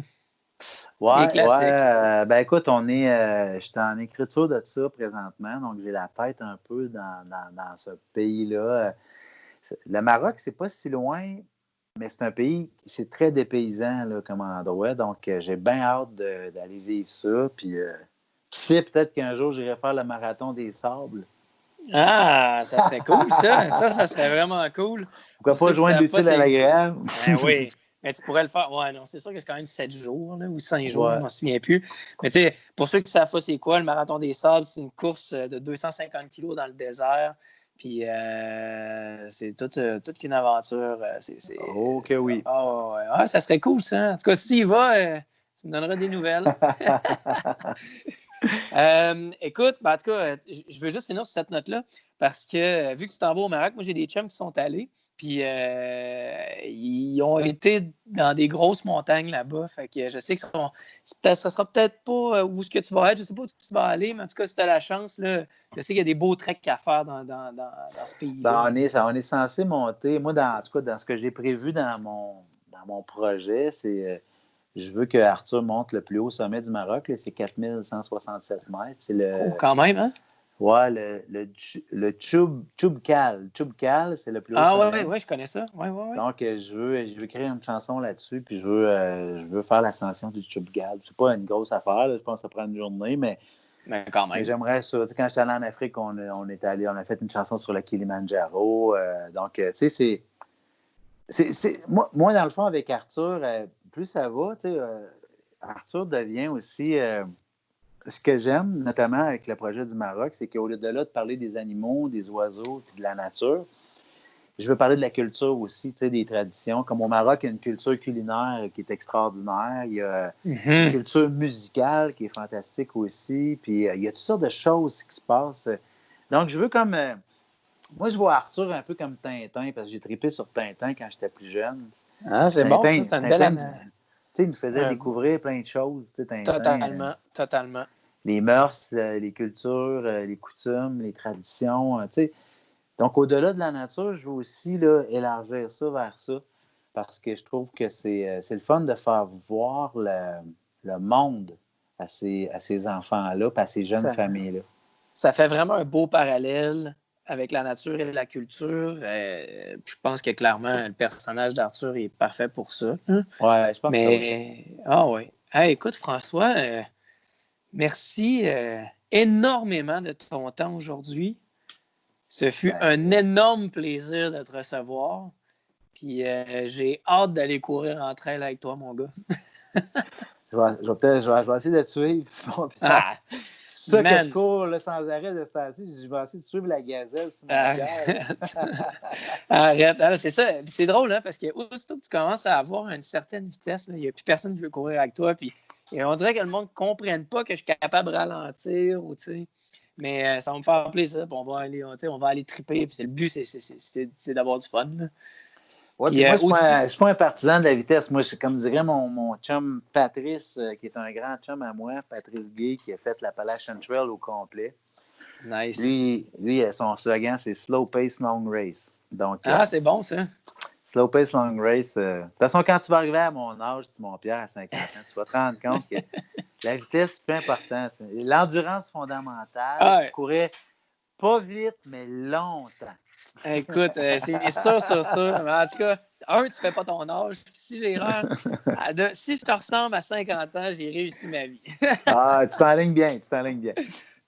Ouais. Ben écoute, j'étais en écriture de ça présentement, donc j'ai la tête un peu dans ce pays-là. Le Maroc, c'est pas si loin, mais c'est un pays, c'est très dépaysant là, comme endroit. Donc, j'ai bien hâte d'aller vivre ça. Puis, qui sait, peut-être qu'un jour, j'irai faire le marathon des sables. Ah, ça serait cool, ça. Ça serait vraiment cool. Pourquoi pas joindre l'utile à l'agréable? Ben oui. Mais tu pourrais le faire. Ouais, non, c'est sûr que c'est quand même 7 jours là, ou 5 jours, je ne m'en souviens plus. Mais tu sais, pour ceux qui ne savent pas c'est quoi, le marathon des sables, c'est une course de 250 kilos dans le désert. Puis c'est toute une aventure. OK, oui. Ça serait cool, ça. En tout cas, s'il va, tu me donneras des nouvelles. Écoute, en tout cas, je veux juste finir sur cette note-là parce que vu que tu t'en vas au Maroc, moi, j'ai des chums qui sont allés. Puis ils ont été dans des grosses montagnes là-bas. Fait que je sais que ça sera peut-être pas où ce que tu vas être. Je sais pas où tu vas aller, mais en tout cas, si tu as la chance, là, je sais qu'il y a des beaux treks à faire dans ce pays-là. On est censé monter. Moi, en tout cas, dans ce que j'ai prévu dans mon projet, c'est je veux que Arthur monte le plus haut sommet du Maroc. Là, c'est 4167 mètres. Quand même, hein? Ouais, le Chubcal. Chubcal, c'est le plus haut Ah ouais, sommet. ouais, je connais ça. Ouais, ouais, ouais. Donc, je veux écrire une chanson là-dessus, puis je veux faire l'ascension du Chubcal. C'est pas une grosse affaire, là, je pense que ça prend une journée, Mais quand mais même. j'aimerais ça. Tu sais, quand j'étais allé en Afrique, on est allé, on a fait une chanson sur le Kilimandjaro. Donc, tu sais, moi, dans le fond, avec Arthur, plus ça va, tu sais, Arthur devient aussi. Ce que j'aime, notamment avec le projet du Maroc, c'est qu'au-delà de parler des animaux, des oiseaux et de la nature, je veux parler de la culture aussi, tu sais, des traditions. Comme au Maroc, il y a une culture culinaire qui est extraordinaire. Il y a une culture musicale qui est fantastique aussi. Puis il y a toutes sortes de choses qui se passent. Donc, je veux comme. Moi, je vois Arthur un peu comme Tintin, parce que j'ai trippé sur Tintin quand j'étais plus jeune. Ah, c'est bon, ça, Tintin, c'est une belle Tintin, tu année. sais, il nous faisait découvrir plein de choses, tu sais, Tintin. Totalement, totalement. Les mœurs, les cultures, les coutumes, les traditions. Tu sais. Donc, au-delà de la nature, je veux aussi là, élargir ça vers ça parce que je trouve que c'est le fun de faire voir le monde à ces enfants-là et à ces jeunes Ça, familles-là. ça fait vraiment un beau parallèle avec la nature et la culture. Je pense que clairement, le personnage d'Arthur est parfait pour ça. Ouais, je pense que oui. Mais, ah oui. Hey, écoute, François, merci énormément de ton temps aujourd'hui. Ce fut Ben, un énorme plaisir de te recevoir. Puis j'ai hâte d'aller courir en trail avec toi, mon gars. je vais essayer de te suivre, Simon Pierre. Ah, C'est pour ça que je man, cours là, sans arrêt de ce temps-ci. Je vais essayer de suivre la gazelle, Simon Pierre. arrête. Arrête. Alors, c'est ça. Puis c'est drôle, hein, parce que aussitôt que tu commences à avoir une certaine vitesse, il n'y a plus personne qui veut courir avec toi. Puis et on dirait que le monde ne comprenne pas que je suis capable de ralentir. Ou, mais ça va me faire plaisir. Puis on va aller triper. Puis le but, c'est d'avoir du fun. Là. Oui, puis Puis moi, je aussi. ne suis pas un partisan de la vitesse. Moi, comme dirait mon chum Patrice, qui est un grand chum à moi, Patrice Gay, qui a fait l'Appalachian Trail au complet. Nice. Lui, son slogan, c'est Slow Pace, Long Race. Donc, Ah, c'est bon, ça. Slow Pace, Long Race. De toute façon, quand tu vas arriver à mon âge, Simon Pierre, à 50 ans, tu vas te rendre compte que la vitesse, c'est peu important. L'endurance fondamentale, Ah, tu courais pas vite, mais longtemps. écoute, c'est sûr. Mais en tout cas, tu fais pas ton âge. Puis si j'ai l'air, si je te ressemble à 50 ans, j'ai réussi ma vie. Ah, tu t'enlignes bien, tu t'enlignes bien.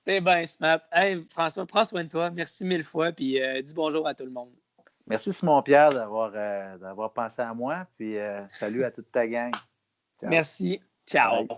T'es bien smart. Hey, François, prends soin de toi. Merci mille fois. Puis dis bonjour à tout le monde. Merci, Simon-Pierre, d'avoir pensé à moi. Puis salut à toute ta gang. Ciao. Merci. Ciao. Bye.